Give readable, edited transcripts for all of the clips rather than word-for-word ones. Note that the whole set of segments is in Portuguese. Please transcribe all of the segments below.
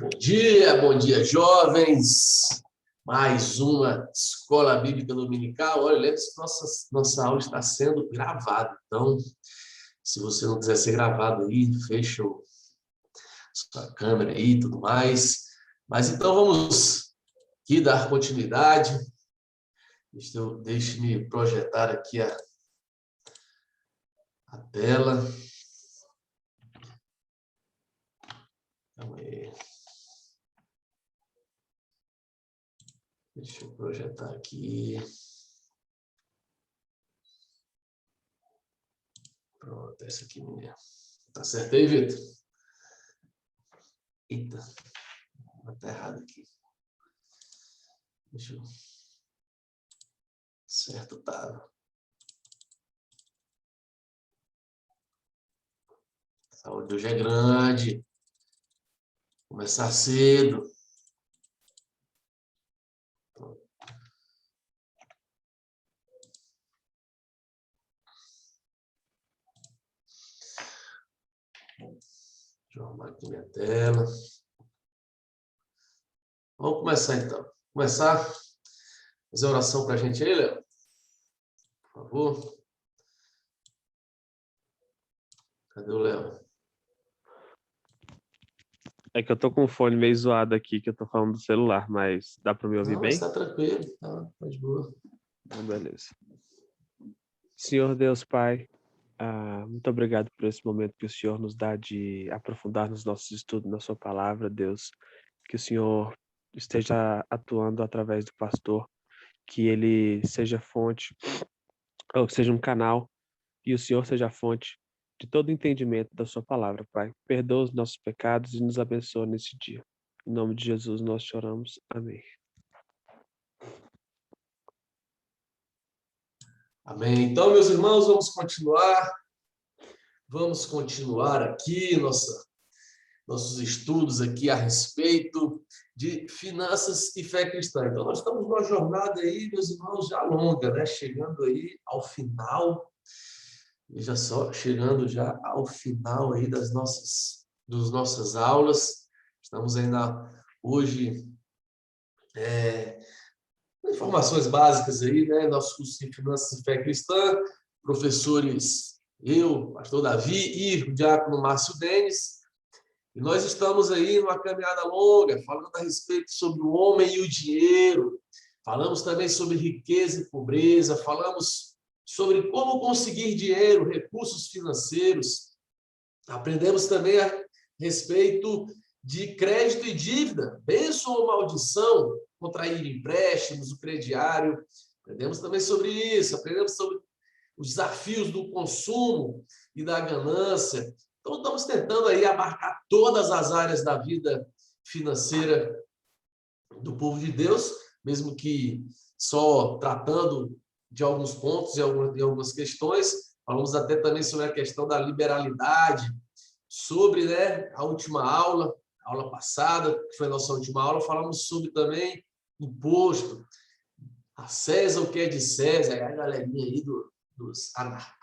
Bom dia, jovens! Mais uma Escola Bíblica Dominical. Olha, lembre-se que nossa aula está sendo gravada. Então, se você não quiser ser gravado aí, fecha sua câmera aí e tudo mais. Mas então vamos aqui dar continuidade. Deixe-me projetar aqui a tela. Calma aí. Deixa eu projetar aqui. Pronto, essa aqui mesmo. Tá certo aí, Vitor? Eita, tá errado aqui. Deixa eu... Certo, tá. A saúde hoje é grande. Começar cedo. Deixa eu arrumar aqui minha tela. Vamos começar então. Começar a fazer oração para a gente aí, Léo? Por favor. Cadê o Léo? É que eu tô com o fone meio zoado aqui, que eu tô falando do celular, mas dá para me ouvir Não, bem? está tranquilo, tá de boa. Beleza. Senhor Deus Pai, muito obrigado por esse momento que o Senhor nos dá de aprofundar nos nossos estudos na sua palavra, Deus. Que o Senhor esteja atuando através do pastor, que ele seja fonte, ou seja um canal, e o Senhor seja a fonte de todo entendimento da sua palavra, Pai. Perdoa os nossos pecados e nos abençoa nesse dia. Em nome de Jesus nós choramos. Amém. Amém. Então, meus irmãos, vamos continuar. Vamos continuar aqui nossos estudos aqui a respeito de finanças e fé cristã. Então, nós estamos numa jornada aí, meus irmãos, já longa, né? Chegando aí ao final. Veja só, chegando já ao final aí das nossas aulas. Estamos ainda hoje informações básicas aí, né? Nosso curso de Finanças e Fé Cristã, professores, eu, pastor Davi e o diácono Márcio Denis. E nós estamos aí numa caminhada longa, falando a respeito sobre o homem e o dinheiro. Falamos também sobre riqueza e pobreza, falamos sobre como conseguir dinheiro, recursos financeiros. Aprendemos também a respeito de crédito e dívida, bênção ou maldição, contrair empréstimos, o crediário. Aprendemos também sobre isso, aprendemos sobre os desafios do consumo e da ganância. Então, estamos tentando aí abarcar todas as áreas da vida financeira do povo de Deus, mesmo que só tratando de alguns pontos e algumas questões. Falamos até também sobre a questão da liberalidade, sobre, né, a última aula, a aula passada, que foi a nossa última aula, falamos sobre também imposto, a César o que é de César, a galerinha aí dos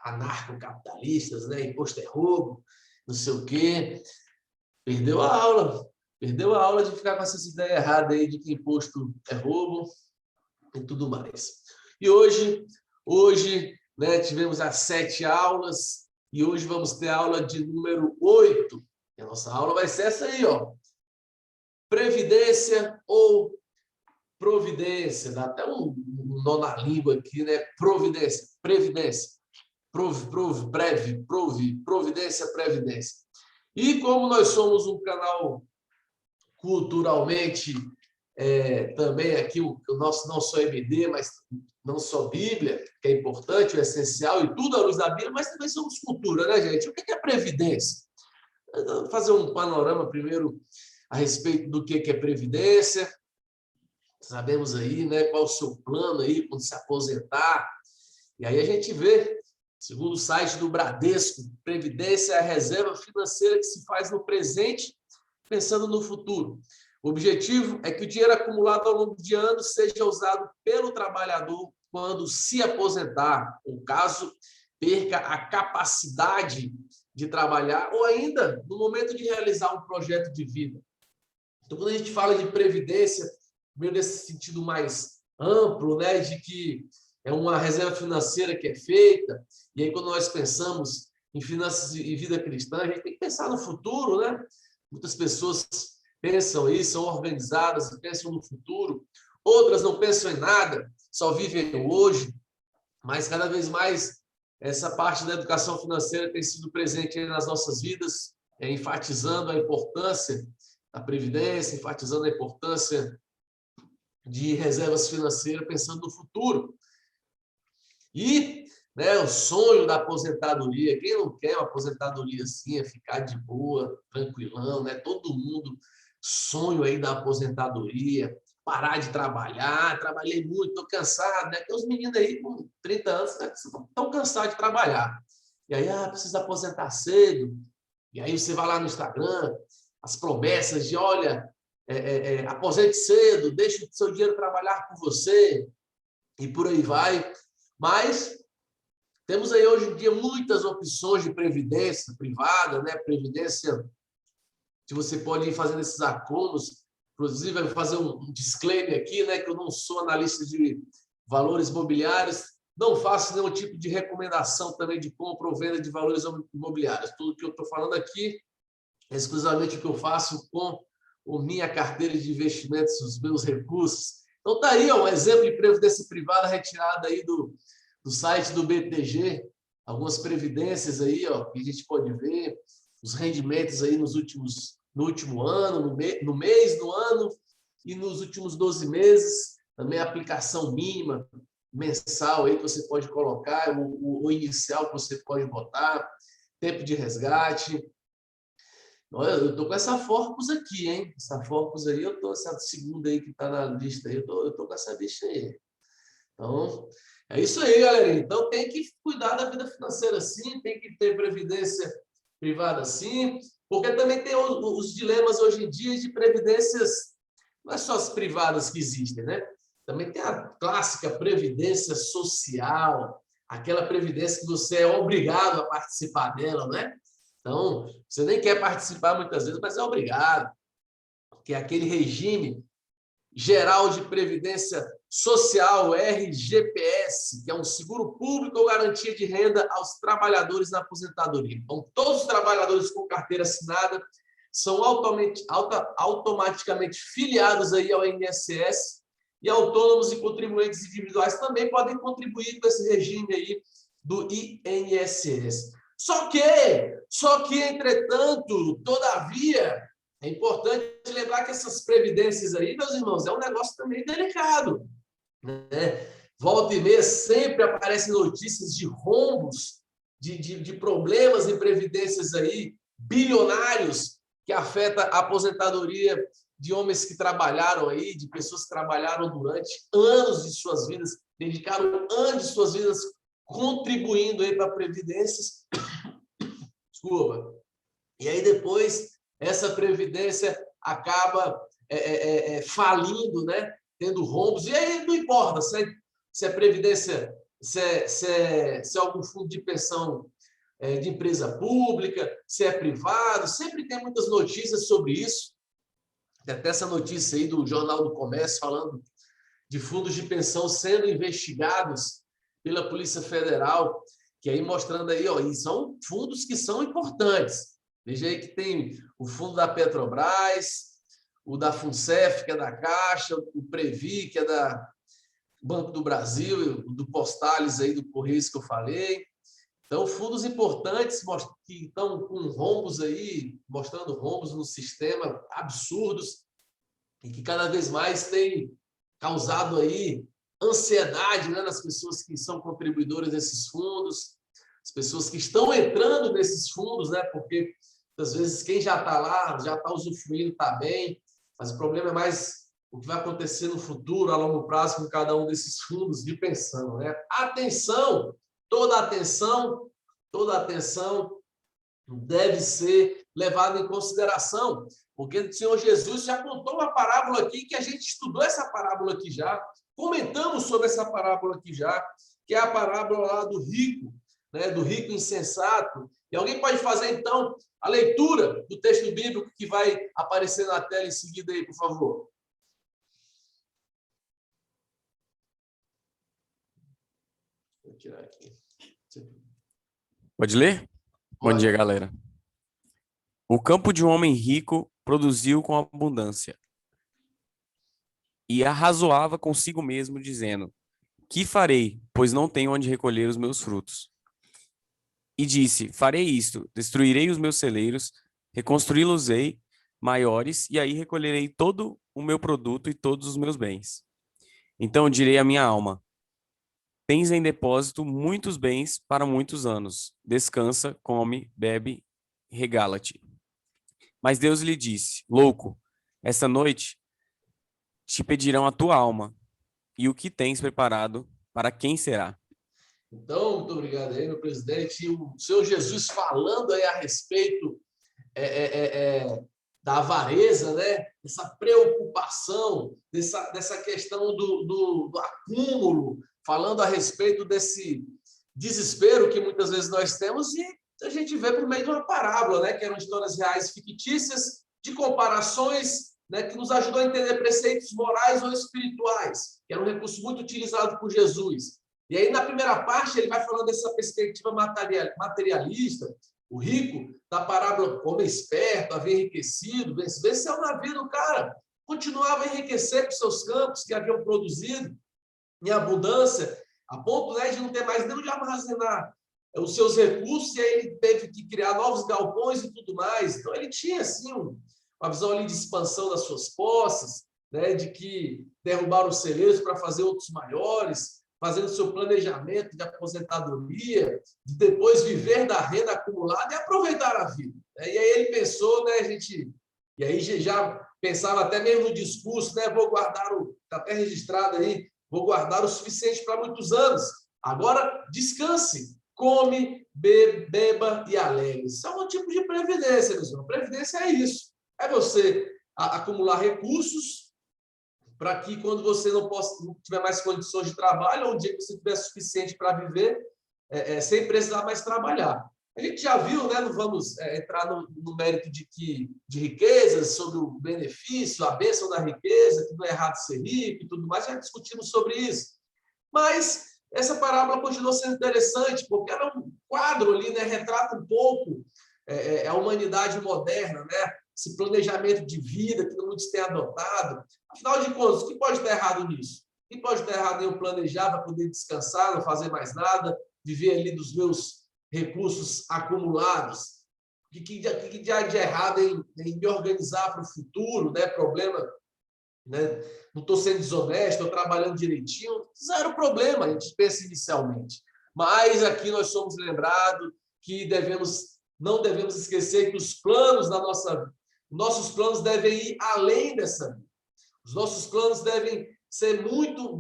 anarcocapitalistas, né, imposto é roubo, não sei o quê. Perdeu a aula de ficar com essas ideias erradas aí de que imposto é roubo e tudo mais. E hoje, né, tivemos as 7 aulas e hoje vamos ter a aula de número 8. E a nossa aula vai ser essa aí, ó. Previdência ou providência. Dá até um nó na língua aqui, né? Providência, previdência. Providência, previdência. E como nós somos um canal culturalmente, também aqui o nosso não só EBD, mas não só Bíblia, que é importante, o essencial, e tudo à luz da Bíblia, mas também somos cultura, né, gente? O que é previdência? Vou fazer um panorama primeiro a respeito do que é previdência. Sabemos aí, né, qual o seu plano aí quando se aposentar. E aí a gente vê, segundo o site do Bradesco, previdência é a reserva financeira que se faz no presente, pensando no futuro. O objetivo é que o dinheiro acumulado ao longo de anos seja usado pelo trabalhador quando se aposentar, ou caso perca a capacidade de trabalhar, ou ainda no momento de realizar um projeto de vida. Então, quando a gente fala de previdência, meio nesse sentido mais amplo, né, de que é uma reserva financeira que é feita, e aí quando nós pensamos em finanças e vida cristã, a gente tem que pensar no futuro, né? Muitas pessoas pensam isso, são organizadas e pensam no futuro, outras não pensam em nada, só vivem hoje, mas cada vez mais essa parte da educação financeira tem sido presente nas nossas vidas, enfatizando a importância da previdência, enfatizando a importância de reservas financeiras, pensando no futuro. E, né, o sonho da aposentadoria, quem não quer uma aposentadoria assim, é ficar de boa, tranquilão, né? Todo mundo sonho aí da aposentadoria, parar de trabalhar, trabalhei muito, estou cansado, né? Tem uns meninos aí com 30 anos, né, estão cansados de trabalhar. E aí, precisa aposentar cedo. E aí você vai lá no Instagram, as promessas de, olha, aposente cedo, deixe o seu dinheiro trabalhar por você, e por aí vai. Mas temos aí hoje em dia muitas opções de previdência privada, né? Previdência que você pode ir fazendo esses acúmulos. Inclusive, eu vou fazer um disclaimer aqui, né? Que eu não sou analista de valores imobiliários, não faço nenhum tipo de recomendação também de compra ou venda de valores imobiliários. Tudo que eu estou falando aqui é exclusivamente o que eu faço com a minha carteira de investimentos, os meus recursos. Então, está aí um exemplo de previdência privada retirada aí do site do BTG, algumas previdências aí, que a gente pode ver, os rendimentos aí no último ano, no mês, no ano e nos últimos 12 meses, também a aplicação mínima mensal aí que você pode colocar, o inicial que você pode botar, tempo de resgate. Olha, eu estou com essa Forcus aqui, hein? Essa Forcus aí, essa segunda aí que está na lista aí, eu tô com essa bicha aí. Então, é isso aí, galera. Então, tem que cuidar da vida financeira sim, tem que ter previdência privada sim, porque também tem os dilemas hoje em dia de previdências, não é só as privadas que existem, né? Também tem a clássica previdência social, aquela previdência que você é obrigado a participar dela, né? Então, você nem quer participar muitas vezes, mas é obrigado, que é aquele regime geral de previdência social, RGPS, que é um seguro público ou garantia de renda aos trabalhadores na aposentadoria. Então, todos os trabalhadores com carteira assinada são automaticamente filiados aí ao INSS, e autônomos e contribuintes individuais também podem contribuir com esse regime aí do INSS. Só que, entretanto, todavia, é importante lembrar que essas previdências aí, meus irmãos, é um negócio também delicado, né? Volta e meia sempre aparecem notícias de rombos, de problemas em previdências aí, bilionários, que afeta a aposentadoria de homens que trabalharam aí, de pessoas que trabalharam durante anos de suas vidas, dedicaram anos de suas vidas contribuindo aí para previdências. Desculpa. E aí depois essa previdência acaba falindo, né? Tendo rombos. E aí não importa se é previdência, se é algum fundo de pensão de empresa pública, se é privado, sempre tem muitas notícias sobre isso. Tem até essa notícia aí do Jornal do Comércio falando de fundos de pensão sendo investigados pela Polícia Federal, que aí mostrando aí, e são fundos que são importantes. Veja aí que tem o fundo da Petrobras, o da FUNCEF, que é da Caixa, o Previ, que é da Banco do Brasil, o do Postales aí do Correios que eu falei. Então, fundos importantes que estão com rombos aí, mostrando rombos no sistema absurdos e que cada vez mais tem causado aí ansiedade, né, nas pessoas que são contribuidoras desses fundos, as pessoas que estão entrando nesses fundos, né, porque às vezes quem já está lá, já está usufruindo, está bem, mas o problema é mais o que vai acontecer no futuro, a longo prazo, com cada um desses fundos de pensão, né? Atenção, toda atenção deve ser levada em consideração, porque o Senhor Jesus já contou uma parábola aqui, que a gente estudou essa parábola aqui já, comentamos sobre essa parábola aqui já, que é a parábola lá do rico, né, do rico insensato, E alguém pode fazer, então, a leitura do texto bíblico que vai aparecer na tela em seguida aí, por favor. Vou tirar aqui. Pode ler? Bom Pode. dia, galera. O campo de um homem rico produziu com abundância e arrazoava consigo mesmo, dizendo: que farei, pois não tenho onde recolher os meus frutos? E disse: farei isto, destruirei os meus celeiros, reconstruí-los-ei maiores, e aí recolherei todo o meu produto e todos os meus bens. Então direi à minha alma: tens em depósito muitos bens para muitos anos. Descansa, come, bebe, regala-te. Mas Deus lhe disse: louco, esta noite te pedirão a tua alma, e o que tens preparado, para quem será? Então, muito obrigado aí, meu presidente. O Senhor Jesus falando aí a respeito da avareza, né? Dessa preocupação, dessa questão do acúmulo, falando a respeito desse desespero que muitas vezes nós temos, e a gente vê por meio de uma parábola, né? Que eram histórias reais fictícias, de comparações, né? Que nos ajudou a entender preceitos morais ou espirituais, que era um recurso muito utilizado por Jesus. E aí, na primeira parte, ele vai falando dessa perspectiva materialista, o rico, da parábola como esperto, havia enriquecido, venceu na vida o cara, continuava a enriquecer com seus campos que haviam produzido em abundância, a ponto, né, de não ter mais nem onde armazenar os seus recursos, e aí ele teve que criar novos galpões e tudo mais. Então, ele tinha, assim, uma visão ali de expansão das suas posses, né, de que derrubaram os celeiros para fazer outros maiores, fazendo seu planejamento de aposentadoria, de depois viver da renda acumulada e aproveitar a vida. E aí ele pensou, né, e aí já pensava até mesmo no discurso, né, vou guardar, está até registrado aí, vou guardar o suficiente para muitos anos. Agora, descanse, come, beba e alegre. Isso é um tipo de previdência, meus irmãos. Previdência é isso. É você acumular recursos para que, quando você não tiver mais condições de trabalho, ou um dia que você tiver suficiente para viver, sem precisar mais trabalhar. A gente já viu, né? Não vamos entrar no mérito de riquezas, sobre o benefício, a bênção da riqueza, que não é errado ser rico e tudo mais, já discutimos sobre isso. Mas essa parábola continua sendo interessante, porque ela é um quadro ali, né? Retrata um pouco a humanidade moderna, né? Esse planejamento de vida que muitos têm adotado. Afinal de contas, o que pode estar errado nisso? O que pode estar errado em eu planejar para poder descansar, não fazer mais nada, viver ali dos meus recursos acumulados? O que há de errado em me organizar para o futuro, né? Problema, né? Não estou sendo desonesto, estou trabalhando direitinho. Zero problema, a gente pensa inicialmente. Mas aqui nós somos lembrados que não devemos esquecer que os planos da nossos planos devem ir além dessa vida. Os nossos planos devem ser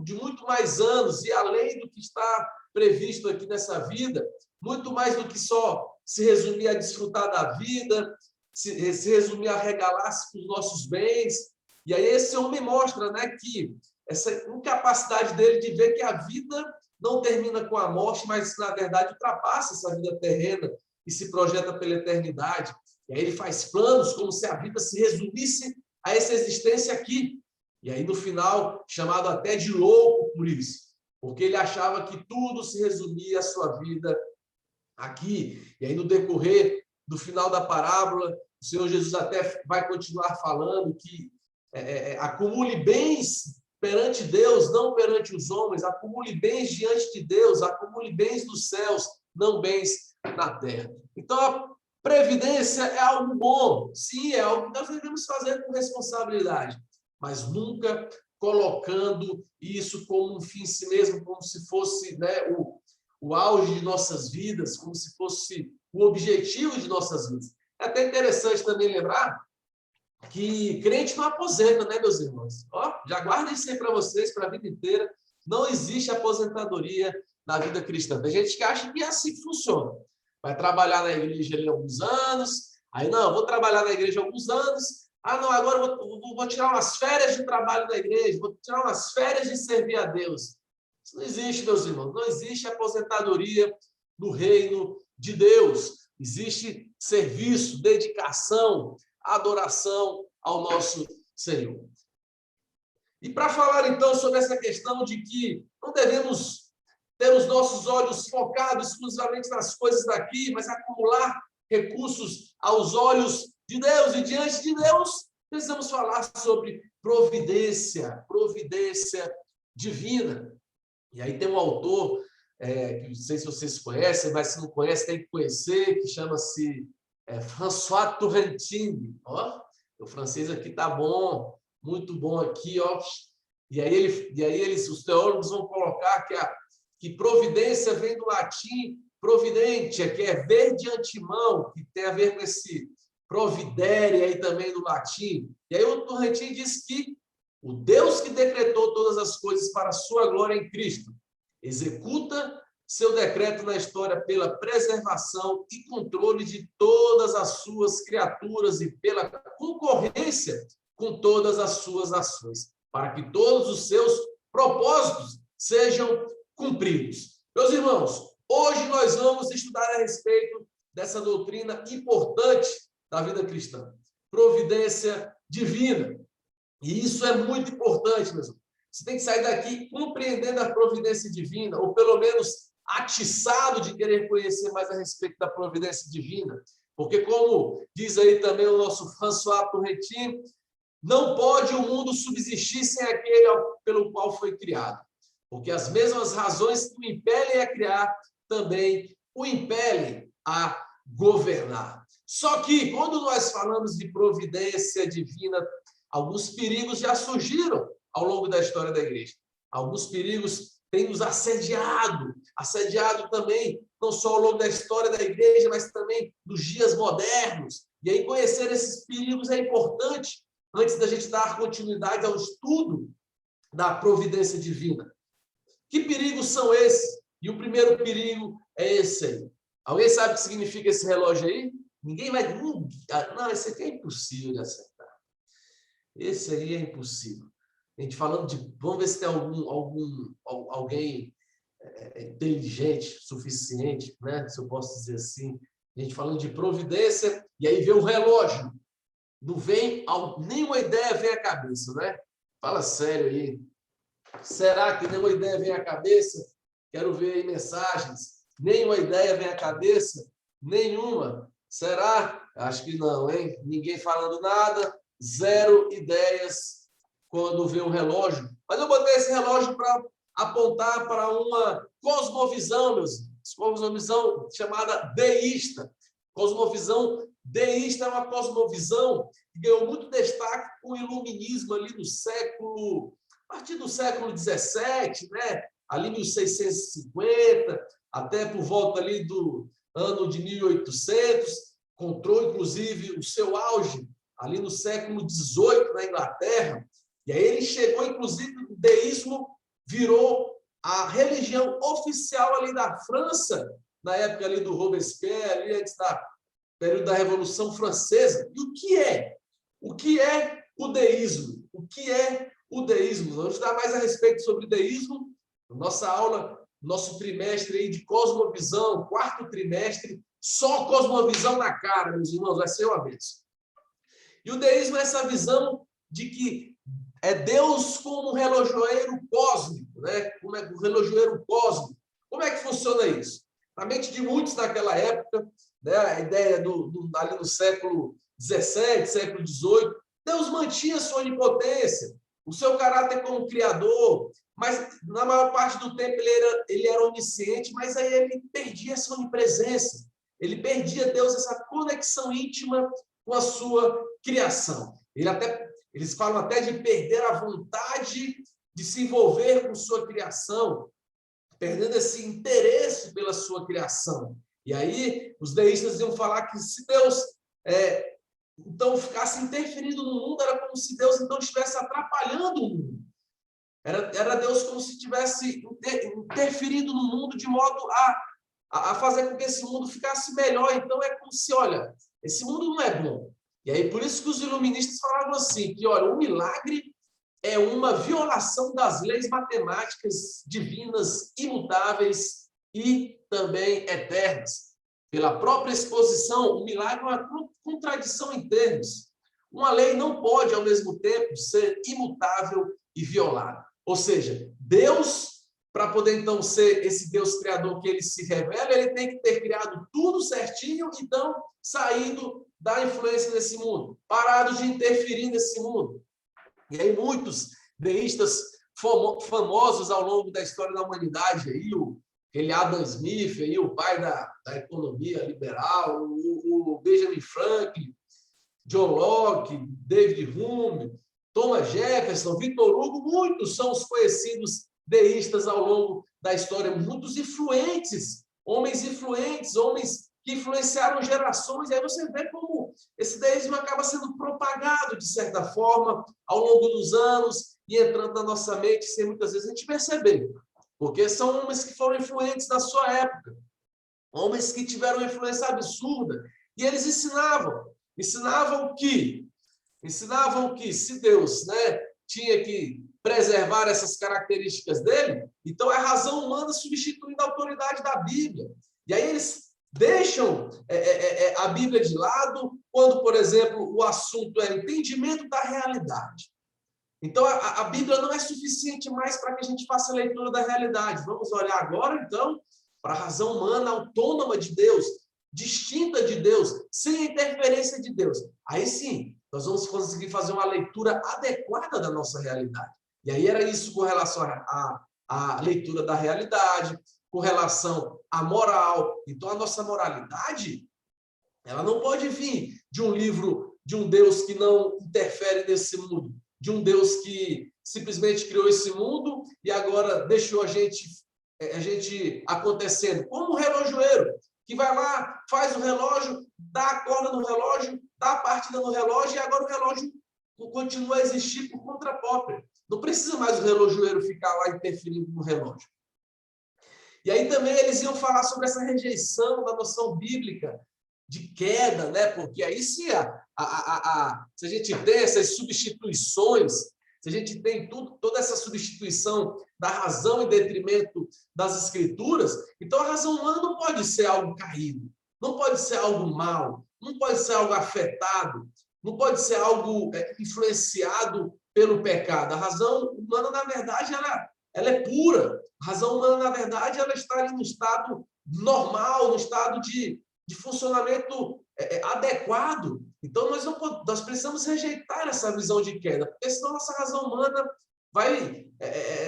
de muito mais anos e além do que está previsto aqui nessa vida, muito mais do que só se resumir a desfrutar da vida, se resumir a regalar-se com os nossos bens. E aí esse homem mostra, né, que essa incapacidade dele de ver que a vida não termina com a morte, mas, na verdade, ultrapassa essa vida terrena e se projeta pela eternidade. E aí ele faz planos como se a vida se resumisse a essa existência aqui. E aí, no final, chamado até de louco por isso, porque ele achava que tudo se resumia à sua vida aqui. E aí, no decorrer do final da parábola, o Senhor Jesus até vai continuar falando que acumule bens perante Deus, não perante os homens, acumule bens diante de Deus, acumule bens dos céus, não bens na terra. Então, a previdência é algo bom, sim, é algo que nós devemos fazer com responsabilidade, mas nunca colocando isso como um fim em si mesmo, como se fosse, né, o auge de nossas vidas, como se fosse o objetivo de nossas vidas. É até interessante também lembrar que crente não aposenta, né, meus irmãos? Ó, já guardem isso aí para vocês, para a vida inteira. Não existe aposentadoria na vida cristã. Tem gente que acha que é assim que funciona. Vai trabalhar na igreja ali alguns anos, aí não, vou trabalhar na igreja alguns anos, não, agora vou tirar umas férias de trabalho na igreja, vou tirar umas férias de servir a Deus. Isso não existe, meus irmãos. Não existe aposentadoria no reino de Deus. existe serviço, dedicação, adoração ao nosso Senhor. E para falar, então, sobre essa questão de que não devemos ter os nossos olhos focados exclusivamente nas coisas daqui, mas acumular recursos aos olhos de Deus. E diante de Deus, precisamos falar sobre providência divina. E aí tem um autor, que não sei se vocês conhecem, mas se não conhece, tem que conhecer, que chama-se François Turrentine. Ó, o francês aqui tá bom, muito bom aqui, ó. E aí os teólogos vão colocar que providência vem do latim providentia, que é ver de antemão, que tem a ver com esse providere aí também do latim. E aí o Turrentine diz que o Deus que decretou todas as coisas para a sua glória em Cristo executa seu decreto na história pela preservação e controle de todas as suas criaturas e pela concorrência com todas as suas ações, para que todos os seus propósitos sejam cumpridos. Meus irmãos, hoje nós vamos estudar a respeito dessa doutrina importante da vida cristã, providência divina. E isso é muito importante, meus irmãos. Você tem que sair daqui compreendendo a providência divina, ou pelo menos atiçado de querer conhecer mais a respeito da providência divina. Porque, como diz aí também o nosso François Turrentine, não pode o mundo subsistir sem aquele pelo qual foi criado. Porque as mesmas razões que o impelem a criar também o impelem a governar. Só que, quando nós falamos de providência divina, alguns perigos já surgiram ao longo da história da igreja. Alguns perigos têm nos assediado também, não só ao longo da história da igreja, mas também nos dias modernos. E aí conhecer esses perigos é importante antes da gente dar continuidade ao estudo da providência divina. Que perigos são esses? E o primeiro perigo é esse aí. Alguém sabe o que significa esse relógio aí? Ninguém vai... Não, esse aqui é impossível de acertar. Esse aí é impossível. A gente falando de... Vamos ver se tem alguém inteligente, suficiente, né? Se eu posso dizer assim. A gente falando de providência, e aí vê o relógio. Não vem... Nenhuma ideia vem à cabeça, né? Fala sério aí. Será que nenhuma ideia vem à cabeça? Quero ver aí mensagens. Nenhuma ideia vem à cabeça? Nenhuma. Será? Acho que não, hein? Ninguém falando nada. Zero ideias quando vê um relógio. Mas eu botei esse relógio para apontar para uma cosmovisão, meus irmãos. Cosmovisão chamada deísta. Cosmovisão deísta é uma cosmovisão que ganhou muito destaque com o iluminismo ali no século... A partir do século XVII, né? Ali 1650, até por volta ali do ano de 1800, encontrou inclusive o seu auge ali no século XVIII na Inglaterra. E aí ele chegou, inclusive, o deísmo virou a religião oficial ali da França, na época ali do Robespierre, ali antes do período da Revolução Francesa. E o que é? O que é o deísmo? O que é o deísmo? Vamos estudar mais a respeito sobre deísmo. Nossa aula, nosso trimestre aí de cosmovisão, quarto trimestre, só cosmovisão na cara, meus irmãos, vai ser uma bênção. E o deísmo é essa visão de que é Deus como um relojoeiro cósmico, né? Como é o relojoeiro cósmico. Como é que funciona isso? Na mente de muitos naquela época, né? A ideia ali no século XVII, século XVIII, Deus mantinha sua onipotência, o seu caráter como criador, mas na maior parte do tempo ele era onisciente, mas aí ele perdia essa onipresença, ele perdia Deus, essa conexão íntima com a sua criação. Eles falam até de perder a vontade de se envolver com sua criação, perdendo esse interesse pela sua criação. E aí os deístas iam falar que se Deus então ficasse interferindo no mundo, era como se Deus então estivesse atrapalhando o mundo. Era Deus como se estivesse interferindo no mundo de modo a fazer com que esse mundo ficasse melhor. Então é como se, olha, esse mundo não é bom. E aí por isso que os iluministas falavam assim, que olha, o milagre é uma violação das leis matemáticas divinas, imutáveis e também eternas. pela própria exposição, o milagre é uma contradição em termos. Uma lei não pode, ao mesmo tempo, ser imutável e violada. Ou seja, Deus, para poder, então, ser esse Deus criador que ele se revela, ele tem que ter criado tudo certinho, então, saído da influência desse mundo, parado de interferir nesse mundo. E aí muitos deístas famosos ao longo da história da humanidade, aí, aquele Adam Smith, aí, o pai da economia liberal, o Benjamin Franklin, John Locke, David Hume, Thomas Jefferson, Victor Hugo, muitos são os conhecidos deístas ao longo da história, muitos influentes, homens que influenciaram gerações, e aí você vê como esse deísmo acaba sendo propagado, de certa forma, ao longo dos anos, e entrando na nossa mente, sem muitas vezes a gente perceber, porque são homens que foram influentes na sua época, homens que tiveram uma influência absurda, e eles ensinavam que se Deus, né, tinha que preservar essas características dele, então é a razão humana substituindo a autoridade da Bíblia. E aí eles deixam a Bíblia de lado quando, por exemplo, o assunto é entendimento da realidade. Então, a Bíblia não é suficiente mais para que a gente faça a leitura da realidade. Vamos olhar agora, então, para a razão humana autônoma de Deus, distinta de Deus, sem interferência de Deus. Aí sim, nós vamos conseguir fazer uma leitura adequada da nossa realidade. E aí era isso com relação à leitura da realidade, com relação à moral. Então, a nossa moralidade, ela não pode vir de um livro de um Deus que não interfere nesse mundo, de um Deus que simplesmente criou esse mundo e agora deixou a gente acontecendo, como um relojoeiro, que vai lá, faz o relógio, dá a corda no relógio, dá a partida no relógio e agora o relógio continua a existir por conta própria. Não precisa mais o relojoeiro ficar lá interferindo no relógio. E aí também eles iam falar sobre essa rejeição da noção bíblica de queda, né? Porque aí se a gente tem essas substituições, se a gente tem toda essa substituição da razão em detrimento das escrituras, então a razão humana não pode ser algo caído, não pode ser algo mau, não pode ser algo afetado, não pode ser algo influenciado pelo pecado. A razão humana, na verdade, ela é pura. A razão humana, na verdade, ela está ali no estado normal, no estado de funcionamento adequado. Então, nós precisamos rejeitar essa visão de queda, porque senão nossa razão humana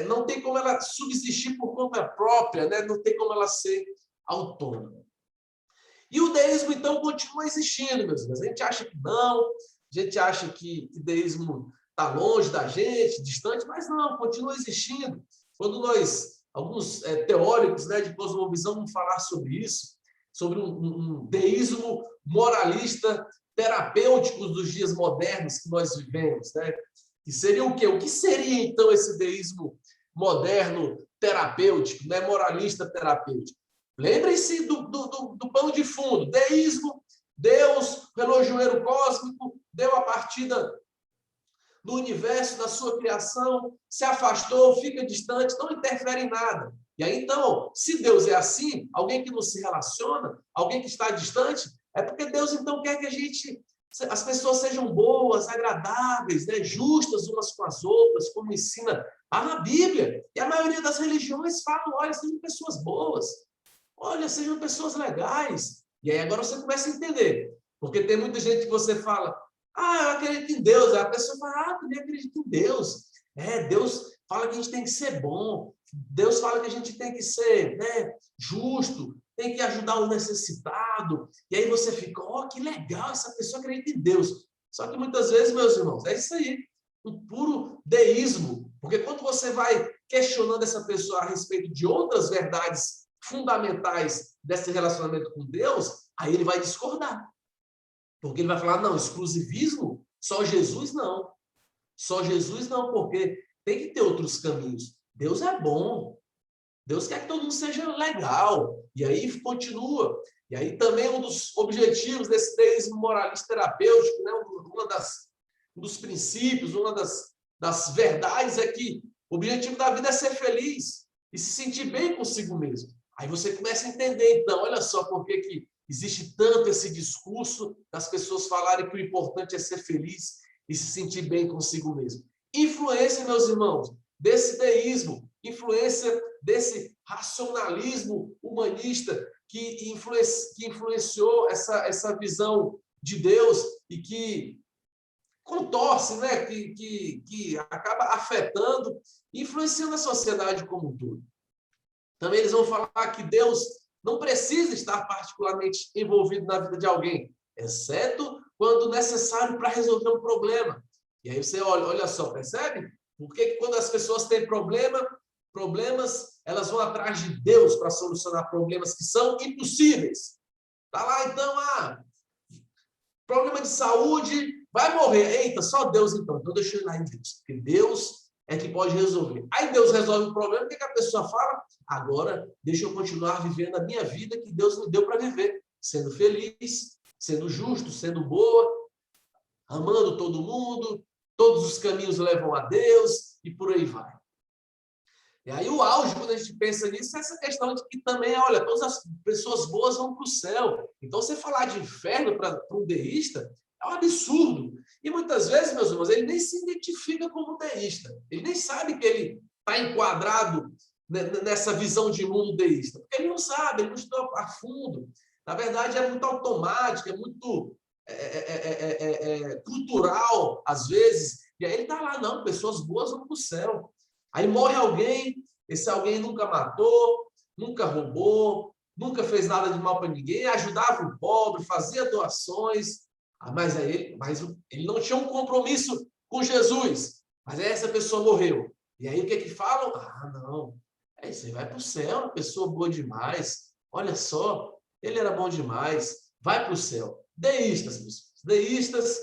não tem como ela subsistir por conta própria, né? Não tem como ela ser autônoma. E o deísmo, então, continua existindo, meus irmãos. A gente acha que não, a gente acha que o deísmo está longe da gente, distante, mas não, continua existindo. Quando alguns teóricos, né, de cosmovisão vão falar sobre isso, sobre um deísmo moralista terapêutico dos dias modernos que nós vivemos, né? Que seria o quê? O que seria, então, esse deísmo moderno terapêutico, né? Moralista terapêutico? Lembrem-se do pano de fundo. Deísmo, Deus, relojoeiro cósmico, deu a partida no universo, da sua criação, se afastou, fica distante, não interfere em nada. E aí, então, se Deus é assim, alguém que não se relaciona, alguém que está distante, é porque Deus, então, quer que as pessoas sejam boas, agradáveis, né, justas umas com as outras, como ensina na Bíblia. E a maioria das religiões falam, olha, sejam pessoas boas, olha, sejam pessoas legais. E aí agora você começa a entender. Porque tem muita gente que você fala, eu acredito em Deus. Aí a pessoa fala, também acredito em Deus. Deus fala que a gente tem que ser bom. Deus fala que a gente tem que ser, né, justo, tem que ajudar o necessitado. E aí você fica, que legal, essa pessoa acredita em Deus. Só que muitas vezes, meus irmãos, é isso aí, um puro deísmo. Porque quando você vai questionando essa pessoa a respeito de outras verdades fundamentais desse relacionamento com Deus, aí ele vai discordar. Porque ele vai falar, não, exclusivismo, só Jesus não. Só Jesus não, porque tem que ter outros caminhos. Deus é bom. Deus quer que todo mundo seja legal. E aí continua. E aí também um dos objetivos desse deísmo moralista terapêutico, né, um dos princípios, uma das verdades é que o objetivo da vida é ser feliz e se sentir bem consigo mesmo. Aí você começa a entender, então, olha só por que existe tanto esse discurso das pessoas falarem que o importante é ser feliz e se sentir bem consigo mesmo. Influência, meus irmãos, desse deísmo, influência desse racionalismo humanista que influenciou essa visão de Deus e que contorce, né? que acaba afetando, influenciando a sociedade como um todo. Também eles vão falar que Deus não precisa estar particularmente envolvido na vida de alguém, exceto quando necessário para resolver um problema. E aí você olha só, percebe? Porque quando as pessoas têm problemas, elas vão atrás de Deus para solucionar problemas que são impossíveis. Tá lá, então, problema de saúde, vai morrer. Eita, só Deus então. Então deixa eu ir lá em Deus, porque Deus é que pode resolver. Aí Deus resolve o problema, o que a pessoa fala? Agora, deixa eu continuar vivendo a minha vida que Deus me deu para viver, sendo feliz, sendo justo, sendo boa, amando todo mundo, todos os caminhos levam a Deus, e por aí vai. E aí o auge, quando a gente pensa nisso, é essa questão de que também, olha, todas as pessoas boas vão para o céu. Então, você falar de inferno para um deísta é um absurdo. E muitas vezes, meus irmãos, ele nem se identifica como deísta. Ele nem sabe que ele está enquadrado nessa visão de mundo deísta. Porque ele não sabe, ele não estudou a fundo. Na verdade, é muito automático, é muito cultural, às vezes. E aí ele está lá, não, pessoas boas vão para o céu. Aí morre alguém, esse alguém nunca matou, nunca roubou, nunca fez nada de mal para ninguém, ajudava o pobre, fazia doações, mas ele não tinha um compromisso com Jesus. Mas aí essa pessoa morreu. E aí o que falam? Não, isso aí vai para o céu, uma pessoa boa demais. Olha só, ele era bom demais, vai para o céu. Deístas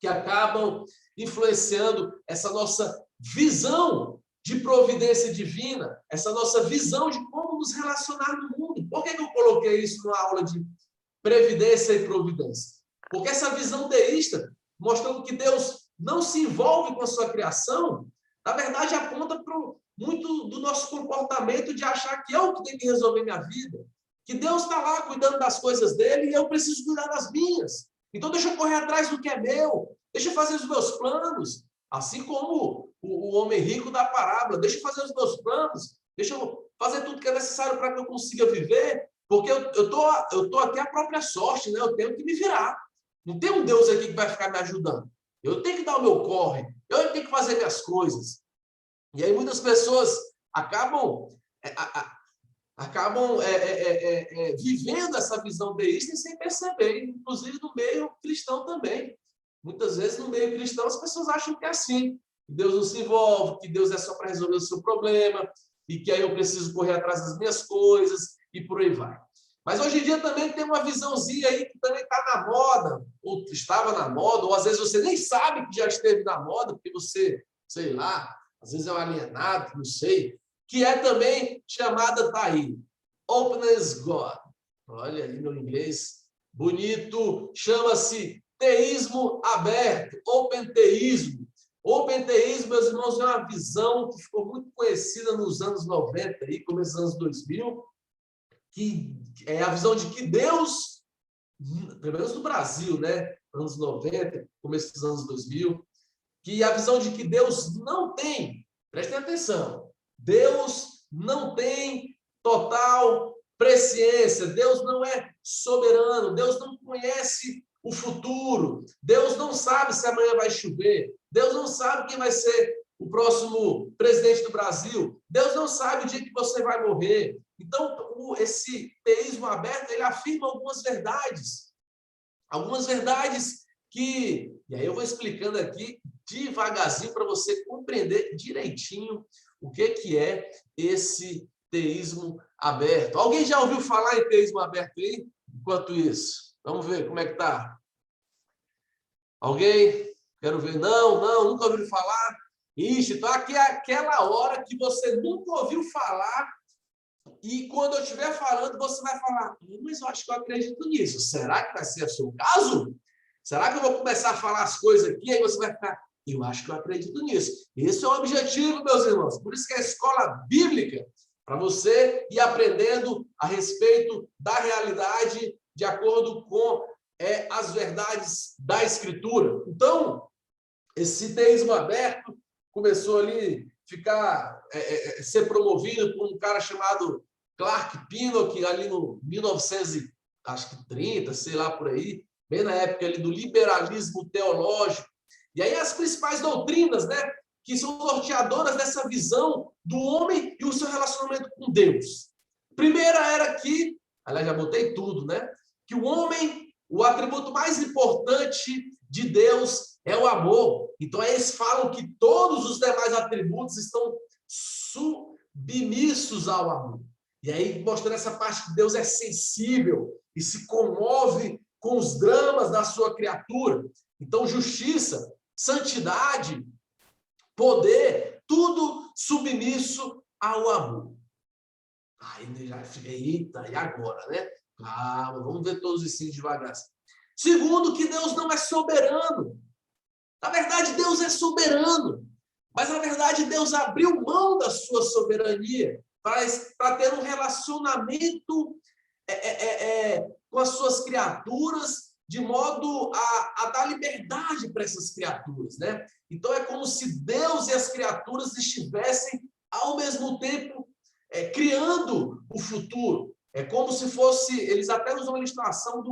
que acabam influenciando essa nossa visão de providência divina, essa nossa visão de como nos relacionar no mundo. Por que eu coloquei isso numa aula de previdência e providência? Porque essa visão deísta, mostrando que Deus não se envolve com a sua criação, na verdade aponta para muito do nosso comportamento de achar que eu que tenho que resolver minha vida, que Deus está lá cuidando das coisas dele e eu preciso cuidar das minhas. Então deixa eu correr atrás do que é meu, deixa eu fazer os meus planos, assim como o homem rico da parábola, deixa eu fazer os meus planos, deixa eu fazer tudo que é necessário para que eu consiga viver, porque eu tô aqui à própria sorte, né? Eu tenho que me virar. Não tem um Deus aqui que vai ficar me ajudando. Eu tenho que dar o meu corre, eu tenho que fazer minhas coisas. E aí muitas pessoas acabam vivendo essa visão deísta sem perceber, inclusive no meio cristão também. Muitas vezes no meio cristão as pessoas acham que é assim, que Deus não se envolve, que Deus é só para resolver o seu problema, e que aí eu preciso correr atrás das minhas coisas, e por aí vai. Mas hoje em dia também tem uma visãozinha aí que também está na moda, ou estava na moda, ou às vezes você nem sabe que já esteve na moda, porque você, sei lá, às vezes é um alienado, não sei, que é também chamada, tá aí, Openness God. Olha aí meu inglês bonito, chama-se teísmo aberto, open teísmo. Open teísmo, meus irmãos, é uma visão que ficou muito conhecida nos anos 90, aí, começo dos anos 2000, que é a visão de que Deus, pelo menos no Brasil, né, anos 90, começo dos anos 2000, que a visão de que Deus não tem, prestem atenção, Deus não tem total presciência, Deus não é soberano, Deus não conhece o futuro, Deus não sabe se amanhã vai chover, Deus não sabe quem vai ser o próximo presidente do Brasil, Deus não sabe o dia que você vai morrer. Então, esse teísmo aberto, ele afirma algumas verdades que, e aí eu vou explicando aqui devagarzinho para você compreender direitinho o que é esse teísmo aberto. Alguém já ouviu falar em teísmo aberto aí? Enquanto isso, vamos ver como é que tá. Alguém? Quero ver. Não, nunca ouviu falar. Ixi, então aqui é aquela hora que você nunca ouviu falar e quando eu estiver falando, você vai falar, mas eu acho que eu acredito nisso. Será que vai ser o seu caso? Será que eu vou começar a falar as coisas aqui e aí você vai ficar, eu acho que eu acredito nisso. Esse é o objetivo, meus irmãos. Por isso que é a escola bíblica, para você ir aprendendo a respeito da realidade de acordo com as verdades da Escritura. Então, esse teísmo aberto começou ali ser promovido por um cara chamado Clark Pinnock, ali no 1930, sei lá por aí, bem na época ali do liberalismo teológico. E aí as principais doutrinas, né, que são norteadoras dessa visão do homem e o seu relacionamento com Deus. Primeira era que, aliás, já botei tudo, né, que o homem, o atributo mais importante de Deus é o amor. Então, eles falam que todos os demais atributos estão submissos ao amor. E aí, mostrando essa parte que Deus é sensível e se comove com os dramas da sua criatura. Então, justiça, santidade, poder, tudo submisso ao amor. Aí já fica, eita, e agora, né? Calma, vamos ver todos os signos devagar. Segundo, que Deus não é soberano. Na verdade, Deus é soberano. Mas, na verdade, Deus abriu mão da sua soberania para ter um relacionamento com as suas criaturas, de modo a dar liberdade para essas criaturas, né? Então, é como se Deus e as criaturas estivessem, ao mesmo tempo, criando o futuro. É como se fosse... Eles até usam uma ilustração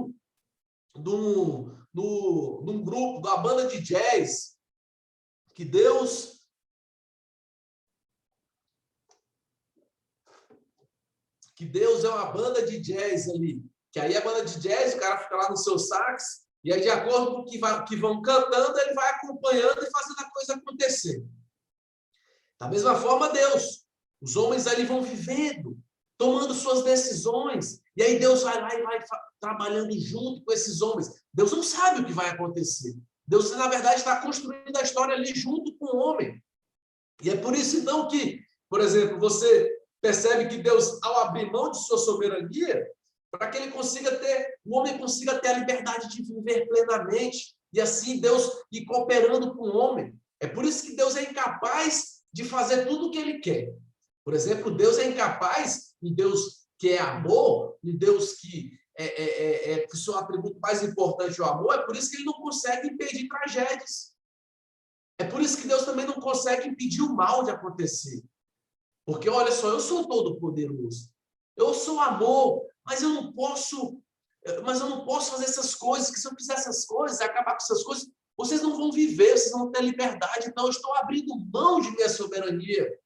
num grupo, da banda de jazz, que Deus é uma banda de jazz ali, que aí a banda de jazz, o cara fica lá no seu sax, e aí de acordo com o que vão cantando, ele vai acompanhando e fazendo a coisa acontecer. Da mesma forma, Deus, os homens ali vão vivendo, tomando suas decisões, e aí Deus vai lá e vai trabalhando junto com esses homens. Deus não sabe o que vai acontecer. Deus, na verdade, está construindo a história ali junto com o homem. E é por isso, então, que, por exemplo, você percebe que Deus, ao abrir mão de sua soberania, para que o homem consiga ter a liberdade de viver plenamente, e assim Deus ir cooperando com o homem. É por isso que Deus é incapaz de fazer tudo o que ele quer. Por exemplo, Deus é incapaz, um Deus que é amor, um Deus que o seu atributo mais importante é o amor, é por isso que ele não consegue impedir tragédias. É por isso que Deus também não consegue impedir o mal de acontecer. Porque, olha só, eu sou todo-poderoso. Eu sou amor, mas eu não posso fazer essas coisas, que se eu fizer essas coisas, acabar com essas coisas, vocês não vão viver, vocês não vão ter liberdade, então eu estou abrindo mão de minha soberania.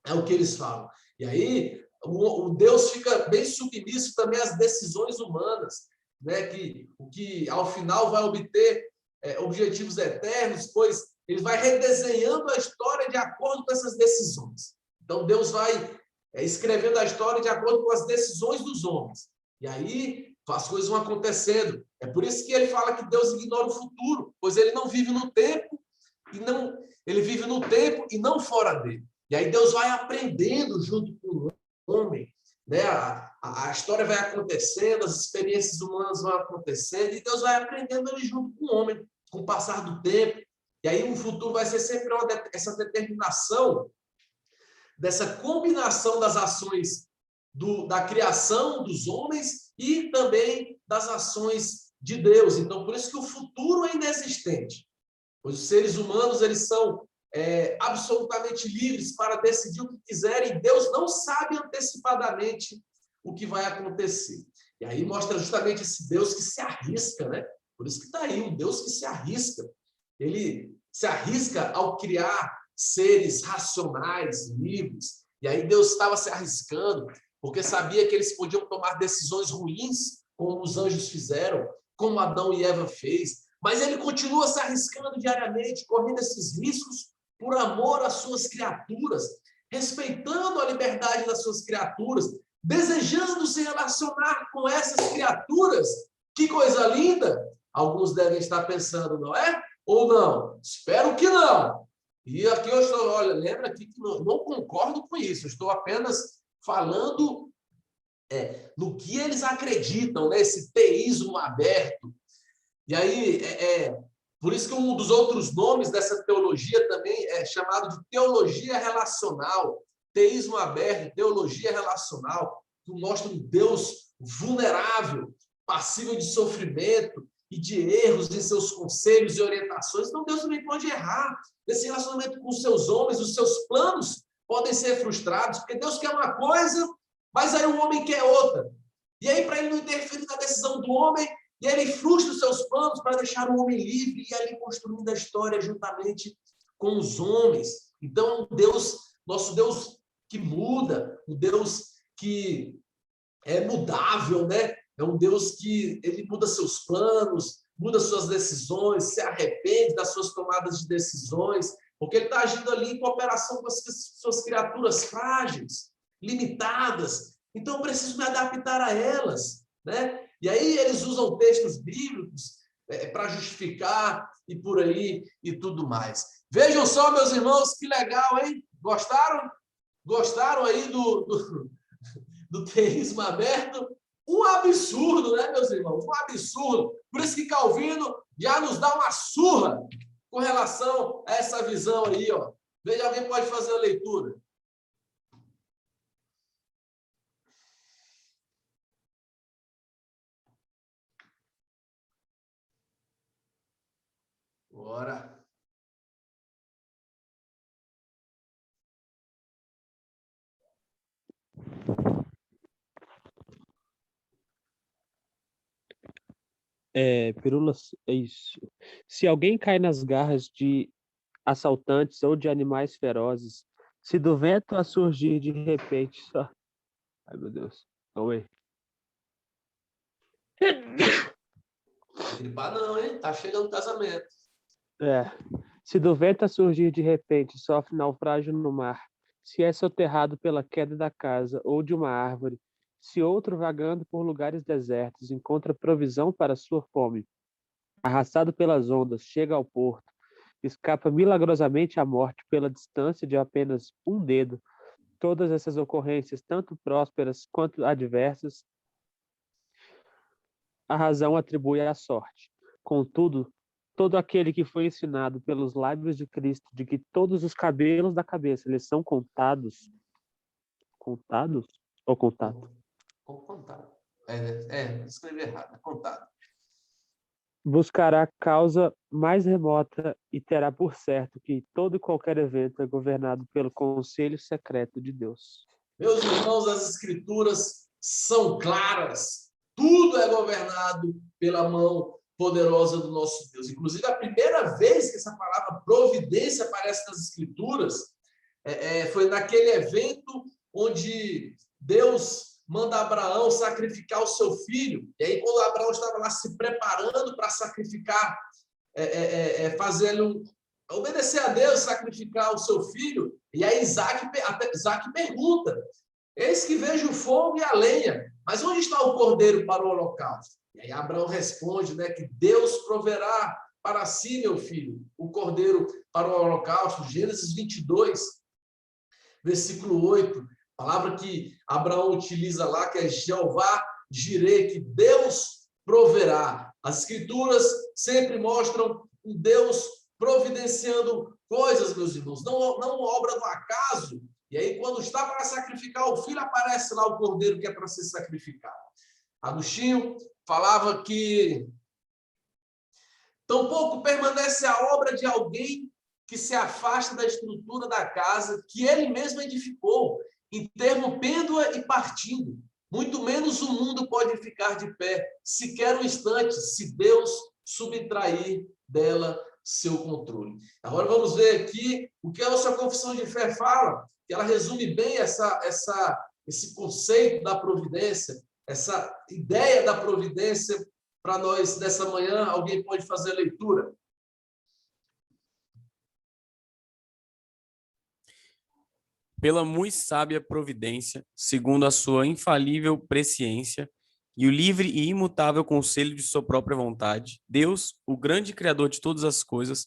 É o que eles falam. E aí, o Deus fica bem submisso também às decisões humanas, né? O que ao final vai obter objetivos eternos, pois ele vai redesenhando a história de acordo com essas decisões. Então, Deus vai escrevendo a história de acordo com as decisões dos homens. E aí, as coisas vão acontecendo. É por isso que ele fala que Deus ignora o futuro, pois ele não vive no tempo ele vive no tempo e não fora dele. E aí Deus vai aprendendo junto com o homem, né? A história vai acontecendo, as experiências humanas vão acontecendo, e Deus vai aprendendo ali junto com o homem, com o passar do tempo. E aí o futuro vai ser sempre essa determinação, dessa combinação das ações da criação dos homens e também das ações de Deus. Então, por isso que o futuro ainda é existente. Pois os seres humanos, eles são absolutamente livres para decidir o que quiserem. Deus não sabe antecipadamente o que vai acontecer. E aí mostra justamente esse Deus que se arrisca, né? Por isso que está aí, um Deus que se arrisca. Ele se arrisca ao criar seres racionais, livres. E aí Deus estava se arriscando, porque sabia que eles podiam tomar decisões ruins, como os anjos fizeram, como Adão e Eva fez. Mas ele continua se arriscando diariamente, correndo esses riscos por amor às suas criaturas, respeitando a liberdade das suas criaturas, desejando se relacionar com essas criaturas. Que coisa linda! Alguns devem estar pensando, não é? Ou não? Espero que não. E aqui eu estou, olha, lembra aqui que não concordo com isso, eu estou apenas falando no que eles acreditam, né? Esse teísmo aberto. E aí, por isso que um dos outros nomes dessa teologia também é chamado de teologia relacional, teísmo aberto, teologia relacional, que mostra um Deus vulnerável, passível de sofrimento e de erros em seus conselhos e orientações. Então, Deus também pode errar nesse relacionamento com os seus homens, os seus planos podem ser frustrados, porque Deus quer uma coisa, mas aí o homem quer outra. E aí, para ele não interferir na decisão do homem, e aí ele frustra os seus planos para deixar o homem livre e ali construindo a história juntamente com os homens. Então, Deus, nosso Deus que muda, um Deus que é mudável, né? É um Deus que ele muda seus planos, muda suas decisões, se arrepende das suas tomadas de decisões, porque ele está agindo ali em cooperação com as suas criaturas frágeis, limitadas. Então, eu preciso me adaptar a elas, né? E aí eles usam textos bíblicos para justificar e por aí e tudo mais. Vejam só, meus irmãos, que legal, hein? Gostaram? Gostaram aí do teísmo aberto? Um absurdo, né, meus irmãos? Um absurdo. Por isso que Calvino já nos dá uma surra com relação a essa visão aí, ó. Veja, alguém pode fazer a leitura. Bora. Pirula, é isso. Se alguém cai nas garras de assaltantes ou de animais ferozes, se do vento a surgir de repente só... Ai, meu Deus. Calma aí. Não gripar não, hein? Tá chegando o casamento. Se do vento a surgir de repente sofre naufrágio no mar, se é soterrado pela queda da casa ou de uma árvore, se outro vagando por lugares desertos encontra provisão para sua fome, arrastado pelas ondas, chega ao porto, escapa milagrosamente à morte pela distância de apenas um dedo. Todas essas ocorrências, tanto prósperas quanto adversas, a razão atribui à sorte. Contudo, todo aquele que foi ensinado pelos lábios de Cristo de que todos os cabelos da cabeça lhes são contados ou contado? Contado. Escrevi errado, é contado. Buscará causa mais remota e terá por certo que todo e qualquer evento é governado pelo conselho secreto de Deus. Meus irmãos, as escrituras são claras. Tudo é governado pela mão poderosa do nosso Deus. Inclusive, a primeira vez que essa palavra providência aparece nas escrituras foi naquele evento onde Deus manda Abraão sacrificar o seu filho. E aí, quando Abraão estava lá se preparando para sacrificar, obedecer a Deus, sacrificar o seu filho, e aí Isaac pergunta: eis que vejo o fogo e a lenha, mas onde está o cordeiro para o holocausto? E aí Abraão responde, né, que Deus proverá para si, meu filho, o cordeiro para o holocausto. Gênesis 22, versículo 8. Palavra que Abraão utiliza lá, que é Jeová Jireh, que Deus proverá. As escrituras sempre mostram um Deus providenciando coisas, meus irmãos, não obra do acaso. E aí, quando está para sacrificar o filho, aparece lá o cordeiro que é para ser sacrificado. Agostinho falava que tampouco permanece a obra de alguém que se afasta da estrutura da casa que ele mesmo edificou, interrompendo-a e partindo. Muito menos o mundo pode ficar de pé, sequer um instante, se Deus subtrair dela seu controle. Agora vamos ver aqui o que a nossa confissão de fé fala, que ela resume bem esse conceito da providência, essa ideia da providência para nós nessa manhã. Alguém pode fazer a leitura? Pela muito sábia providência, segundo a sua infalível presciência e o livre e imutável conselho de sua própria vontade, Deus, o grande Criador de todas as coisas,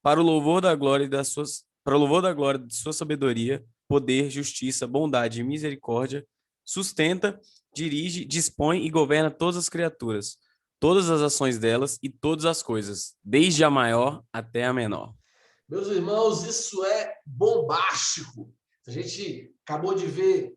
para o louvor da glória de sua sabedoria, poder, justiça, bondade e misericórdia, sustenta, dirige, dispõe e governa todas as criaturas, todas as ações delas e todas as coisas, desde a maior até a menor. Meus irmãos, isso é bombástico. A gente acabou de ver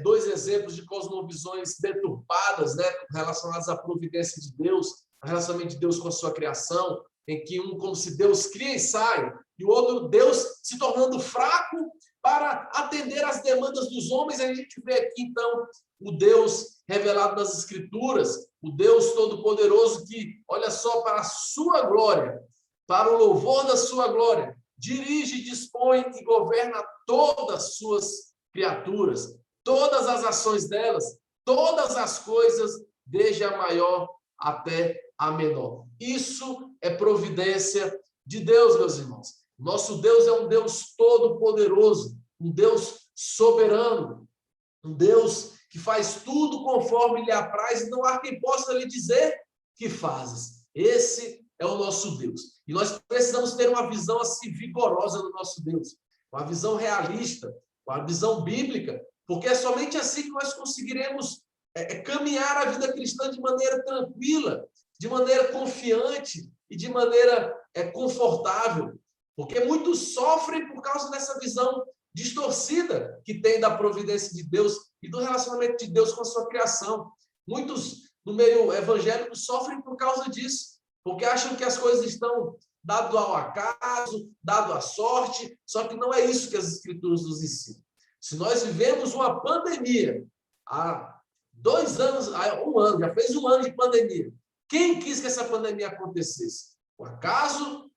dois exemplos de cosmovisões deturpadas, né, relacionadas à providência de Deus, ao relacionamento de Deus com a sua criação, em que um como se Deus cria e sai, e o outro Deus se tornando fraco para atender às demandas dos homens. A gente vê aqui, então, o Deus revelado nas Escrituras, o Deus Todo-Poderoso que, olha só, para a sua glória, para o louvor da sua glória, dirige, dispõe e governa todas as suas criaturas, todas as ações delas, todas as coisas, desde a maior até a menor. Isso é providência de Deus, meus irmãos. Nosso Deus é um Deus todo-poderoso, um Deus soberano, um Deus que faz tudo conforme lhe apraz, e não há quem possa lhe dizer que fazes. Esse é o nosso Deus. E nós precisamos ter uma visão assim vigorosa do nosso Deus, uma visão realista, uma visão bíblica, porque é somente assim que nós conseguiremos caminhar a vida cristã de maneira tranquila, de maneira confiante e de maneira confortável. Porque muitos sofrem por causa dessa visão distorcida que tem da providência de Deus e do relacionamento de Deus com a sua criação. Muitos no meio evangélico sofrem por causa disso, porque acham que as coisas estão dado ao acaso, dado à sorte, só que não é isso que as Escrituras nos ensinam. Se nós vivemos uma pandemia há 2 anos, há 1 ano, já fez 1 ano de pandemia, quem quis que essa pandemia acontecesse? O acaso,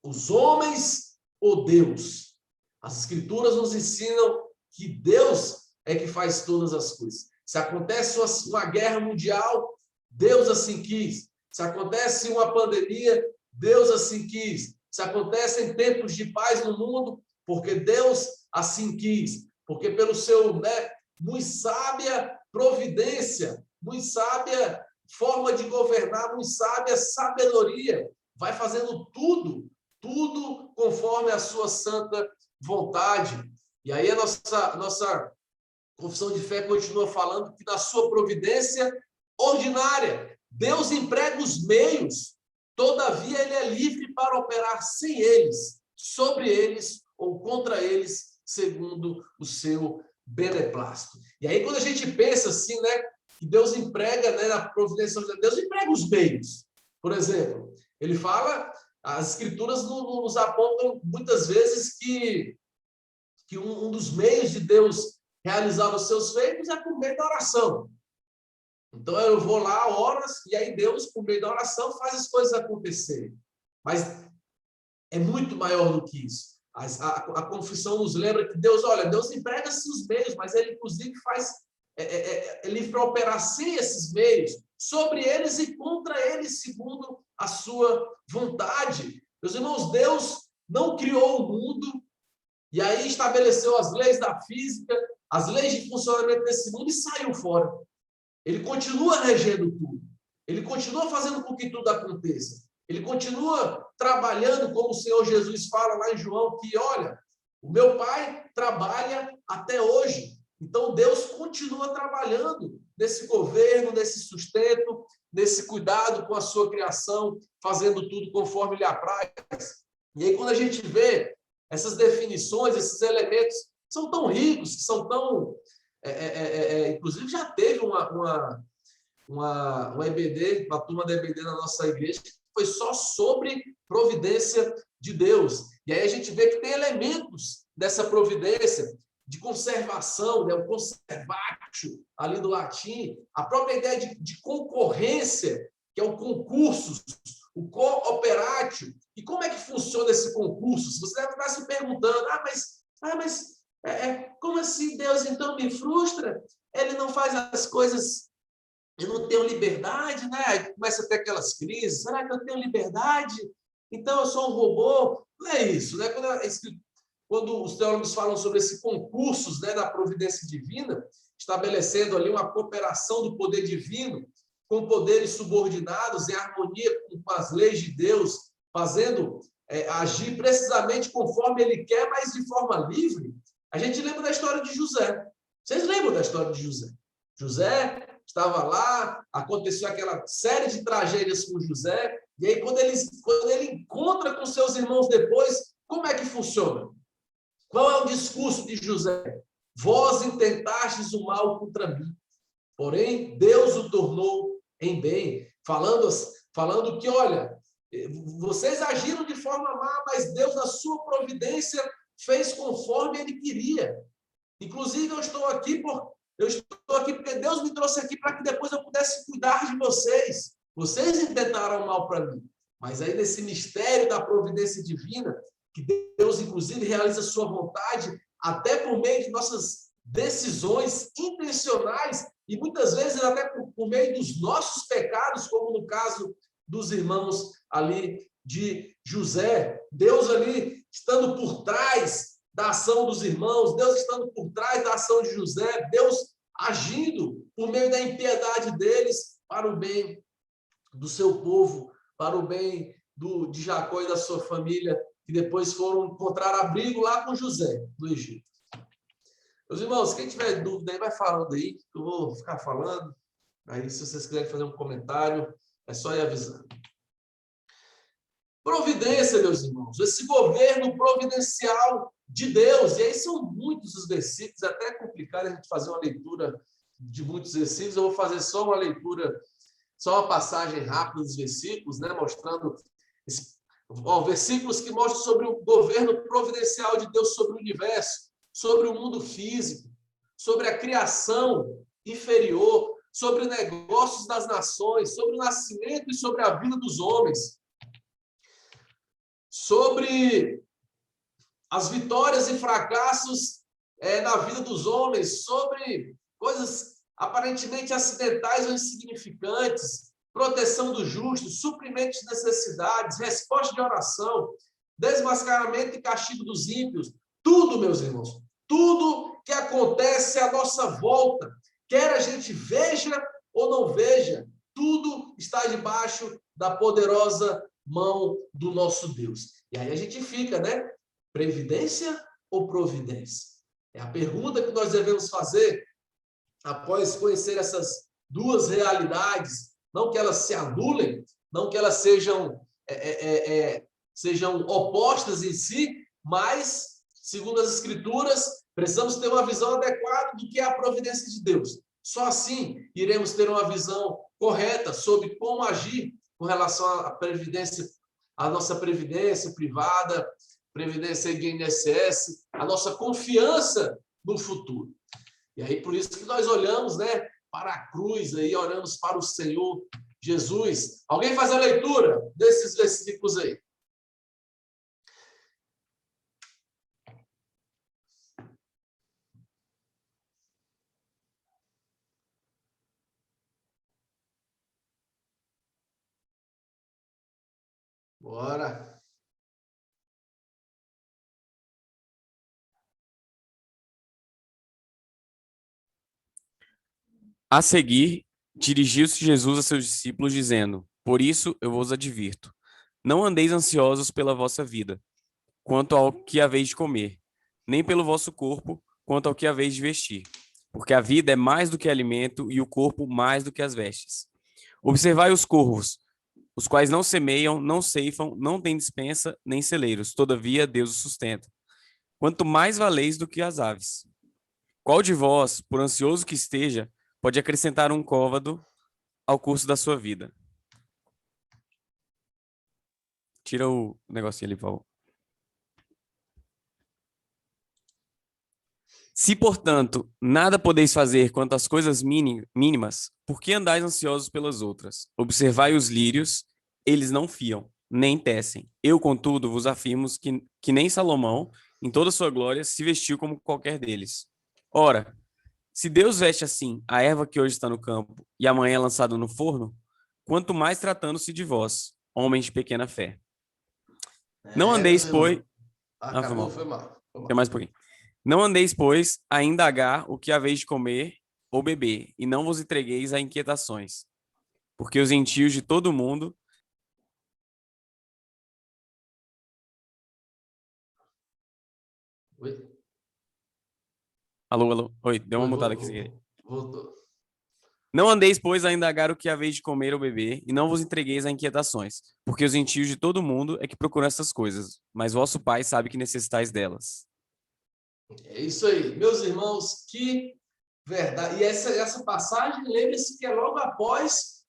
os homens ou Deus? As Escrituras nos ensinam que Deus é que faz todas as coisas. Se acontece uma guerra mundial, Deus assim quis. Se acontece uma pandemia, Deus assim quis. Se acontecem tempos de paz no mundo, porque Deus assim quis. Porque pelo seu, muito sábia providência, muito sábia forma de governar, muito sábia sabedoria, vai fazendo tudo conforme a sua santa vontade. E aí a nossa confissão de fé continua falando que na sua providência ordinária, Deus emprega os meios, todavia ele é livre para operar sem eles, sobre eles ou contra eles, segundo o seu beneplácito. E aí quando a gente pensa assim, que Deus emprega, na providência, Deus emprega os meios. Por exemplo, ele fala, as Escrituras nos apontam muitas vezes que um dos meios de Deus realizar os seus feitos é por meio da oração. Então eu vou lá, horas, e aí Deus, por meio da oração, faz as coisas acontecerem. Mas é muito maior do que isso. A confissão nos lembra que Deus emprega-se os meios, mas ele, inclusive, faz livre para operar sem esses meios, sobre eles e contra eles, segundo a sua vontade. Meus irmãos, Deus não criou o mundo e aí estabeleceu as leis da física, as leis de funcionamento desse mundo e saiu fora. Ele continua regendo tudo. Ele continua fazendo com que tudo aconteça. Ele continua trabalhando, como o Senhor Jesus fala lá em João, que, olha, o meu Pai trabalha até hoje. Então, Deus continua trabalhando nesse governo, nesse sustento, nesse cuidado com a sua criação, fazendo tudo conforme lhe apraz. E aí, quando a gente vê essas definições, esses elementos, são tão ricos, que são tão... inclusive, já teve uma EBD, uma turma da EBD na nossa igreja, que foi só sobre providência de Deus. E aí a gente vê que tem elementos dessa providência, de conservação, o conservatio, ali do latim, a própria ideia de concorrência, que é o concurso, o cooperatio. E como é que funciona esse concurso? Você deve estar se perguntando, como assim Deus então me frustra? Ele não faz as coisas, eu não tenho liberdade, Aí começa a ter aquelas crises, será que eu tenho liberdade? Então eu sou um robô? Não é isso, Quando os teólogos falam sobre esse concursos, da providência divina, estabelecendo ali uma cooperação do poder divino com poderes subordinados em harmonia com as leis de Deus, fazendo agir precisamente conforme ele quer, mas de forma livre. A gente lembra da história de José. Vocês lembram da história de José? José estava lá, aconteceu aquela série de tragédias com José, e aí quando ele encontra com seus irmãos depois, como é que funciona? Qual é o discurso de José? Vós intentastes o mal contra mim, porém Deus o tornou em bem. Falando que, olha, vocês agiram de forma má, mas Deus, na sua providência, fez conforme Ele queria. Inclusive, eu estou aqui porque Deus me trouxe aqui para que depois eu pudesse cuidar de vocês. Vocês intentaram mal para mim. Mas aí, nesse mistério da providência divina, que Deus, inclusive, realiza a sua vontade, até por meio de nossas decisões intencionais, e muitas vezes até por meio dos nossos pecados, como no caso dos irmãos ali de José. Deus ali estando por trás da ação dos irmãos, Deus estando por trás da ação de José, Deus agindo por meio da impiedade deles para o bem do seu povo, para o bem de Jacó e da sua família, que depois foram encontrar abrigo lá com José, no Egito. Meus irmãos, quem tiver dúvida aí, vai falando aí, que eu vou ficar falando. Aí, se vocês quiserem fazer um comentário, é só ir avisando. Providência, meus irmãos, esse governo providencial de Deus, e aí são muitos os versículos, é até complicado a gente fazer uma leitura de muitos versículos, eu vou fazer só uma leitura, só uma passagem rápida dos versículos, né, mostrando versículos que mostram sobre o governo providencial de Deus sobre o universo, sobre o mundo físico, sobre a criação inferior, sobre negócios das nações, sobre o nascimento e sobre a vida dos homens, sobre as vitórias e fracassos na vida dos homens, sobre coisas aparentemente acidentais ou insignificantes, proteção do justo, suprimento de necessidades, resposta de oração, desmascaramento e castigo dos ímpios. Tudo, meus irmãos, tudo que acontece à nossa volta, quer a gente veja ou não veja, tudo está debaixo da poderosa mão do nosso Deus. E aí a gente fica, né? Previdência ou providência? É a pergunta que nós devemos fazer após conhecer essas duas realidades, não que elas se anulem, não que elas sejam opostas em si, mas, segundo as Escrituras, precisamos ter uma visão adequada do que é a providência de Deus. Só assim iremos ter uma visão correta sobre como agir com relação à previdência, à nossa previdência privada, previdência de INSS, a nossa confiança no futuro. E aí, por isso que nós olhamos, né, para a cruz, aí, olhamos para o Senhor Jesus. Alguém faz a leitura desses versículos aí? Bora! A seguir, dirigiu-se Jesus a seus discípulos, dizendo: Por isso eu vos advirto, não andeis ansiosos pela vossa vida, quanto ao que haveis de comer, nem pelo vosso corpo, quanto ao que haveis de vestir. Porque a vida é mais do que alimento e o corpo mais do que as vestes. Observai os corvos, os quais não semeiam, não ceifam, não têm despensa, nem celeiros, todavia Deus os sustenta. Quanto mais valeis do que as aves. Qual de vós, por ansioso que esteja, pode acrescentar um côvado ao curso da sua vida? Tira o negocinho ali, por favor. Se, portanto, nada podeis fazer quanto às coisas mínimas, por que andais ansiosos pelas outras? Observai os lírios, eles não fiam, nem tecem. Eu, contudo, vos afirmo que nem Salomão, em toda a sua glória, se vestiu como qualquer deles. Ora, se Deus veste assim a erva que hoje está no campo e amanhã é lançada no forno, quanto mais tratando-se de vós, homens de pequena fé. Não andeis, pois... Foi mal. Tem mais um pouquinho. Não andeis, pois, a indagar o que haveis de comer ou beber, e não vos entregueis a inquietações, porque os gentios de todo o mundo... Oi? Alô? Oi, deu uma mutada aqui. Voltou. Não andeis, pois, a indagar o que haveis de comer ou beber, e não vos entregueis a inquietações, porque os gentios de todo o mundo é que procuram essas coisas, mas vosso Pai sabe que necessitais delas. É isso aí. Meus irmãos, que verdade. E essa passagem, lembre-se que é logo após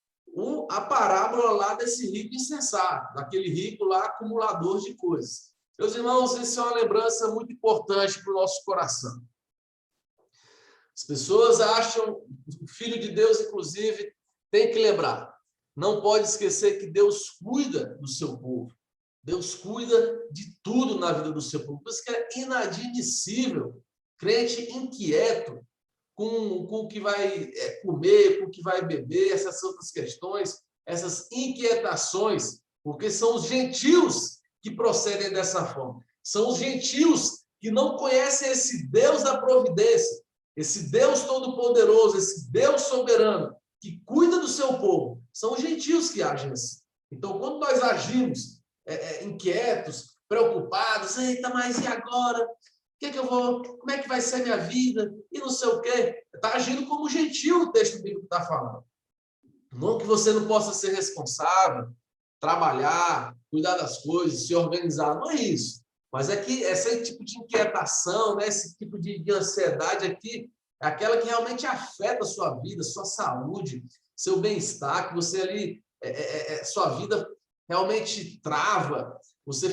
a parábola lá desse rico insensato, daquele rico lá acumulador de coisas. Meus irmãos, isso é uma lembrança muito importante para o nosso coração. As pessoas acham, o Filho de Deus, inclusive, tem que lembrar, não pode esquecer que Deus cuida do seu povo. Deus cuida de tudo na vida do seu povo. Por isso que é inadmissível crente inquieto com o que vai comer, com o que vai beber, essas outras questões, essas inquietações, porque são os gentios que procedem dessa forma. São os gentios que não conhecem esse Deus da providência, esse Deus todo-poderoso, esse Deus soberano, que cuida do seu povo. São os gentios que agem assim. Então, quando nós agimos inquietos, preocupados, eita, mas e agora? Como é que vai ser minha vida? E não sei o quê. Está agindo como gentil o texto bíblico está falando. Não que você não possa ser responsável, trabalhar, cuidar das coisas, se organizar, não é isso. Mas é que esse tipo de inquietação, né, esse tipo de ansiedade aqui, é aquela que realmente afeta a sua vida, sua saúde, seu bem-estar, que você ali, sua vida realmente trava, você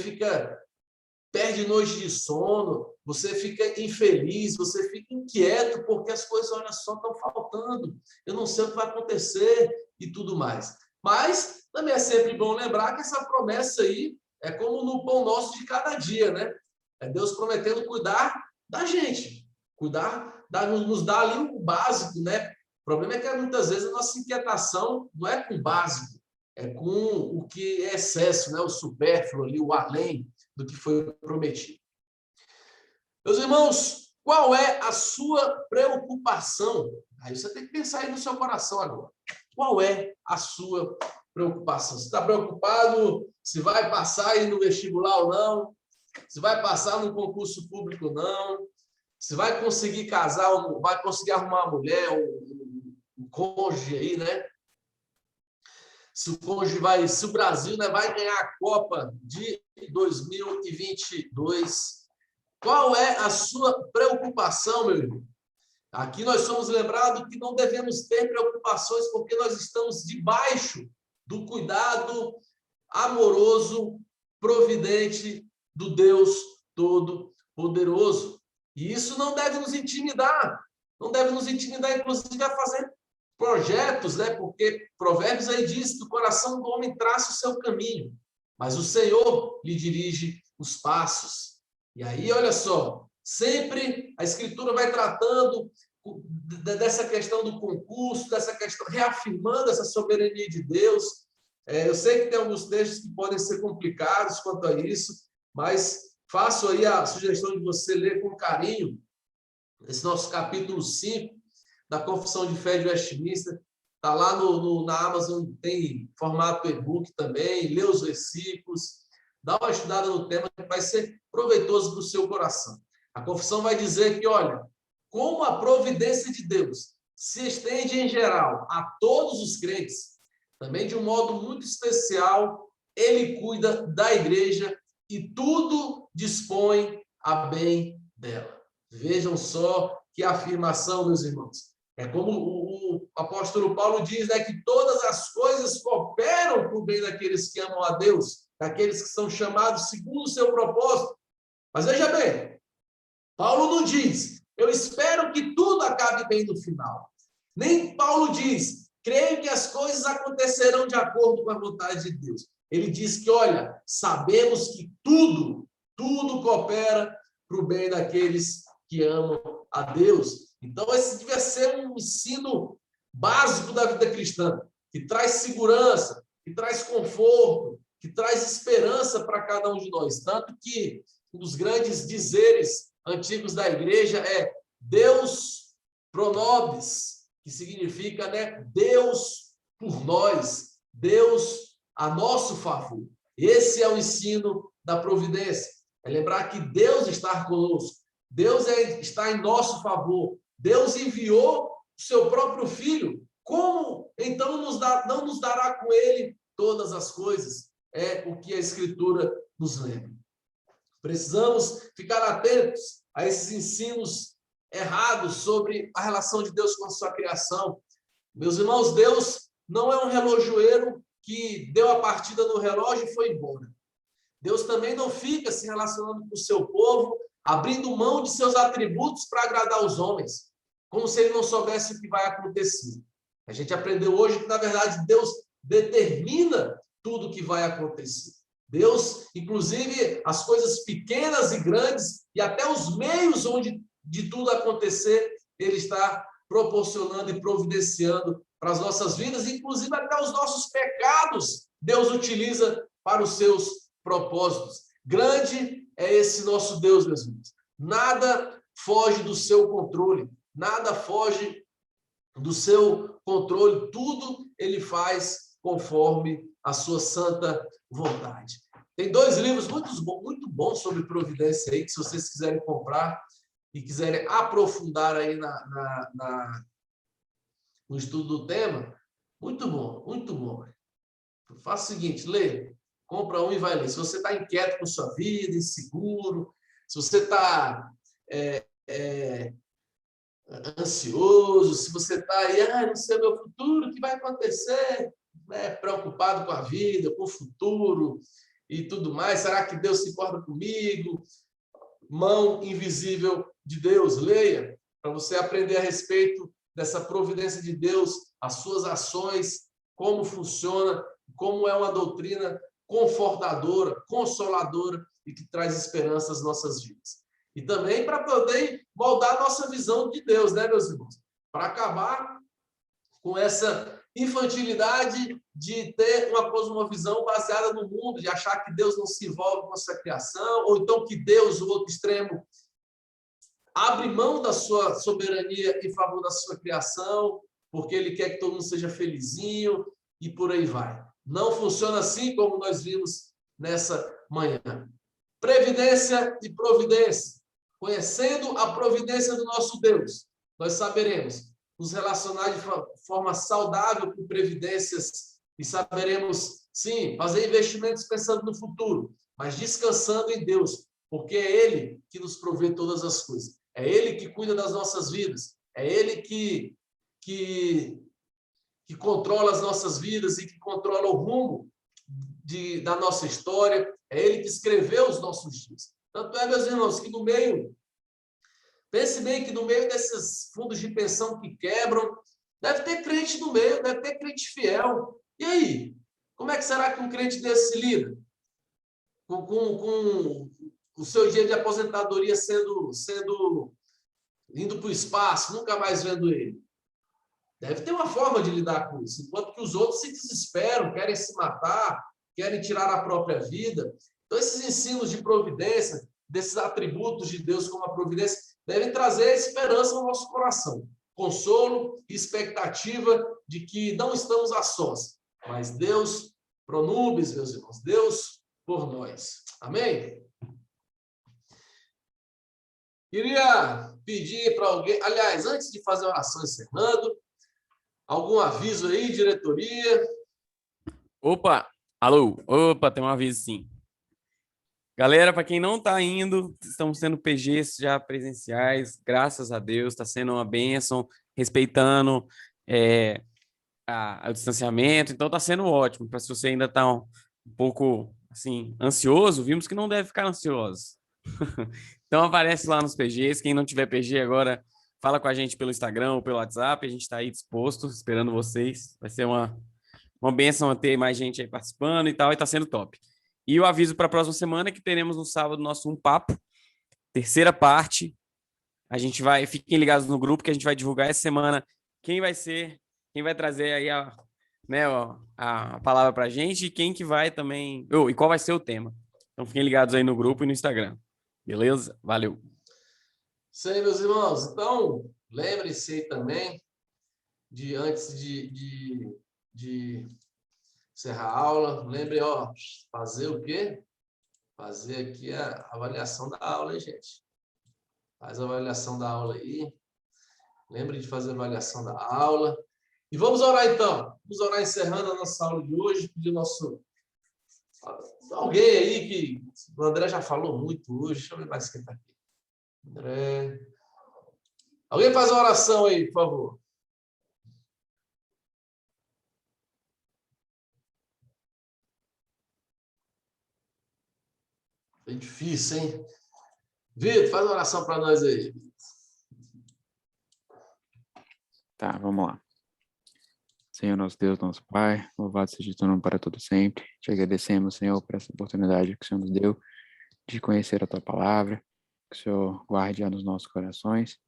perde noite de sono, você fica infeliz, você fica inquieto, porque as coisas, olha só, estão faltando, eu não sei o que vai acontecer e tudo mais. Mas também é sempre bom lembrar que essa promessa aí é como no pão nosso de cada dia, né? É Deus prometendo cuidar da gente, nos dar ali o básico, né? O problema é que muitas vezes a nossa inquietação não é com o básico, é com o que é excesso, né? O supérfluo ali, o além do que foi prometido. Meus irmãos, qual é a sua preocupação? Aí você tem que pensar aí no seu coração agora. Qual é a sua preocupação? Você está preocupado se vai passar aí no vestibular ou não? Se vai passar no concurso público ou não? Se vai conseguir casar ou vai conseguir arrumar uma mulher, um cônjuge aí, né? Se o Brasil, né, vai ganhar a Copa de 2022. Qual é a sua preocupação, meu irmão? Aqui nós somos lembrados que não devemos ter preocupações porque nós estamos debaixo do cuidado amoroso, providente do Deus Todo-Poderoso. E isso não deve nos intimidar. Não deve nos intimidar, inclusive, a fazer projetos, né? Porque Provérbios aí diz que o coração do homem traça o seu caminho, mas o Senhor lhe dirige os passos. E aí, olha só, sempre a Escritura vai tratando dessa questão do concurso, dessa questão, reafirmando essa soberania de Deus. Eu sei que tem alguns textos que podem ser complicados quanto a isso, mas faço aí a sugestão de você ler com carinho esse nosso capítulo 5 da Confissão de Fé de Westminster. Está lá na Amazon, tem formato e-book também, lê os versículos, dá uma estudada no tema que vai ser proveitoso para o seu coração. A confissão vai dizer que, olha, como a providência de Deus se estende em geral a todos os crentes, também de um modo muito especial, ele cuida da igreja e tudo dispõe a bem dela. Vejam só que afirmação, meus irmãos. É como o apóstolo Paulo diz, né, que todas as coisas cooperam para o bem daqueles que amam a Deus, daqueles que são chamados segundo o seu propósito. Mas veja bem, Paulo não diz, eu espero que tudo acabe bem no final. Nem Paulo diz, creio que as coisas acontecerão de acordo com a vontade de Deus. Ele diz que, olha, sabemos que tudo coopera para o bem daqueles que amam a Deus. Então, esse devia ser um ensino básico da vida cristã, que traz segurança, que traz conforto, que traz esperança para cada um de nós. Tanto que um dos grandes dizeres antigos da igreja é Deus pro nobis, que significa, né, Deus por nós, Deus a nosso favor. Esse é o ensino da providência. É lembrar que Deus está conosco, Deus está em nosso favor. Deus enviou o seu próprio Filho. Como, então, não nos dará com ele todas as coisas? É o que a Escritura nos lembra. Precisamos ficar atentos a esses ensinos errados sobre a relação de Deus com a sua criação. Meus irmãos, Deus não é um relojoeiro que deu a partida no relógio e foi embora. Deus também não fica se relacionando com o seu povo, abrindo mão de seus atributos para agradar os homens, como se ele não soubesse o que vai acontecer. A gente aprendeu hoje que, na verdade, Deus determina tudo o que vai acontecer. Deus, inclusive, as coisas pequenas e grandes, e até os meios onde de tudo acontecer, Ele está proporcionando e providenciando para as nossas vidas, inclusive até os nossos pecados, Deus utiliza para os seus propósitos. Grande é esse nosso Deus, meus irmãos. Nada foge do seu controle, nada foge do seu controle, tudo Ele faz conforme a sua santa vontade. Tem 2 livros muito bons sobre providência aí, que se vocês quiserem comprar e quiserem aprofundar aí no estudo do tema, muito bom, muito bom. Faça o seguinte, lê, compra um e vai ler. Se você está inquieto com sua vida, inseguro, se você está ansioso, se você está aí, não sei o meu futuro, o que vai acontecer? Preocupado com a vida, com o futuro e tudo mais. Será que Deus se importa comigo? Mão invisível de Deus. Leia, para você aprender a respeito dessa providência de Deus, as suas ações, como funciona, como é uma doutrina confortadora, consoladora e que traz esperança às nossas vidas. E também para poder moldar a nossa visão de Deus, né, meus irmãos? Para acabar com essa infantilidade de ter uma cosmovisão baseada no mundo, de achar que Deus não se envolve com a sua criação, ou então que Deus, o outro extremo, abre mão da sua soberania em favor da sua criação, porque Ele quer que todo mundo seja felizinho, e por aí vai. Não funciona assim como nós vimos nessa manhã. Previdência e providência. Conhecendo a providência do nosso Deus, nós saberemos nos relacionar de forma saudável com previdências e saberemos, sim, fazer investimentos pensando no futuro, mas descansando em Deus, porque é Ele que nos provê todas as coisas. É Ele que cuida das nossas vidas. É Ele que controla as nossas vidas e que controla o rumo da nossa história. É Ele que escreveu os nossos dias. Tanto é, meus irmãos, que no meio, pense bem que no meio desses fundos de pensão que quebram, deve ter crente no meio, deve ter crente fiel. E aí? Como é que será que um crente desse se lida? Com o seu dia de aposentadoria indo para o espaço, nunca mais vendo ele. Deve ter uma forma de lidar com isso, enquanto que os outros se desesperam, querem se matar, querem tirar a própria vida. Então, esses ensinos de providência, desses atributos de Deus como a providência, devem trazer esperança no nosso coração, consolo e expectativa de que não estamos a sós, mas Deus pro nobis, meus irmãos, Deus por nós. Amém? Queria pedir para alguém, aliás, antes de fazer a oração encerrando, algum aviso aí, diretoria? Opa, alô, opa, tem um aviso sim. Galera, para quem não está indo, estamos tendo PGs já presenciais, graças a Deus, está sendo uma bênção, respeitando o distanciamento, então está sendo ótimo. Para se você ainda está um pouco assim ansioso, vimos que não deve ficar ansioso. Então aparece lá nos PGs, quem não tiver PG agora, fala com a gente pelo Instagram ou pelo WhatsApp, a gente está aí disposto, esperando vocês. Vai ser uma bênção ter mais gente aí participando e tal, e está sendo top. E o aviso para a próxima semana é que teremos no sábado nosso Um Papo, terceira parte. A gente vai, fiquem ligados no grupo que a gente vai divulgar essa semana quem vai trazer aí a palavra para a gente e quem que vai também, e qual vai ser o tema. Então fiquem ligados aí no grupo e no Instagram. Beleza? Valeu. Isso aí, meus irmãos. Então, lembre-se aí também de antes de encerrar a aula, lembre, fazer o quê? Fazer aqui a avaliação da aula, hein, gente? Faz a avaliação da aula aí. Lembre de fazer a avaliação da aula. E vamos orar, então. Vamos orar encerrando a nossa aula de hoje. Pedir alguém aí que o André já falou muito hoje. Deixa eu ver mais quem está aqui. André. Alguém faz uma oração aí, por favor. É difícil, hein? Vitor, faz uma oração para nós aí. Tá, vamos lá. Senhor nosso Deus, nosso Pai, louvado seja o teu nome para todo sempre. Te agradecemos, Senhor, por essa oportunidade que o Senhor nos deu de conhecer a tua palavra, que o Senhor guarde nos nossos corações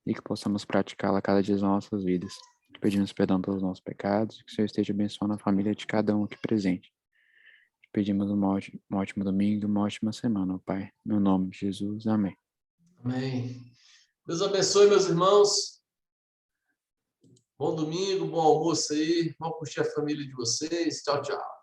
e que possamos praticá-la cada dia das nossas vidas. Te pedimos perdão pelos nossos pecados e que o Senhor esteja abençoando a família de cada um aqui presente. Te pedimos um ótimo domingo, uma ótima semana, ó Pai. No nome de Jesus, amém. Amém. Deus abençoe, meus irmãos. Bom domingo, bom almoço aí. Vamos curtir a família de vocês. Tchau, tchau.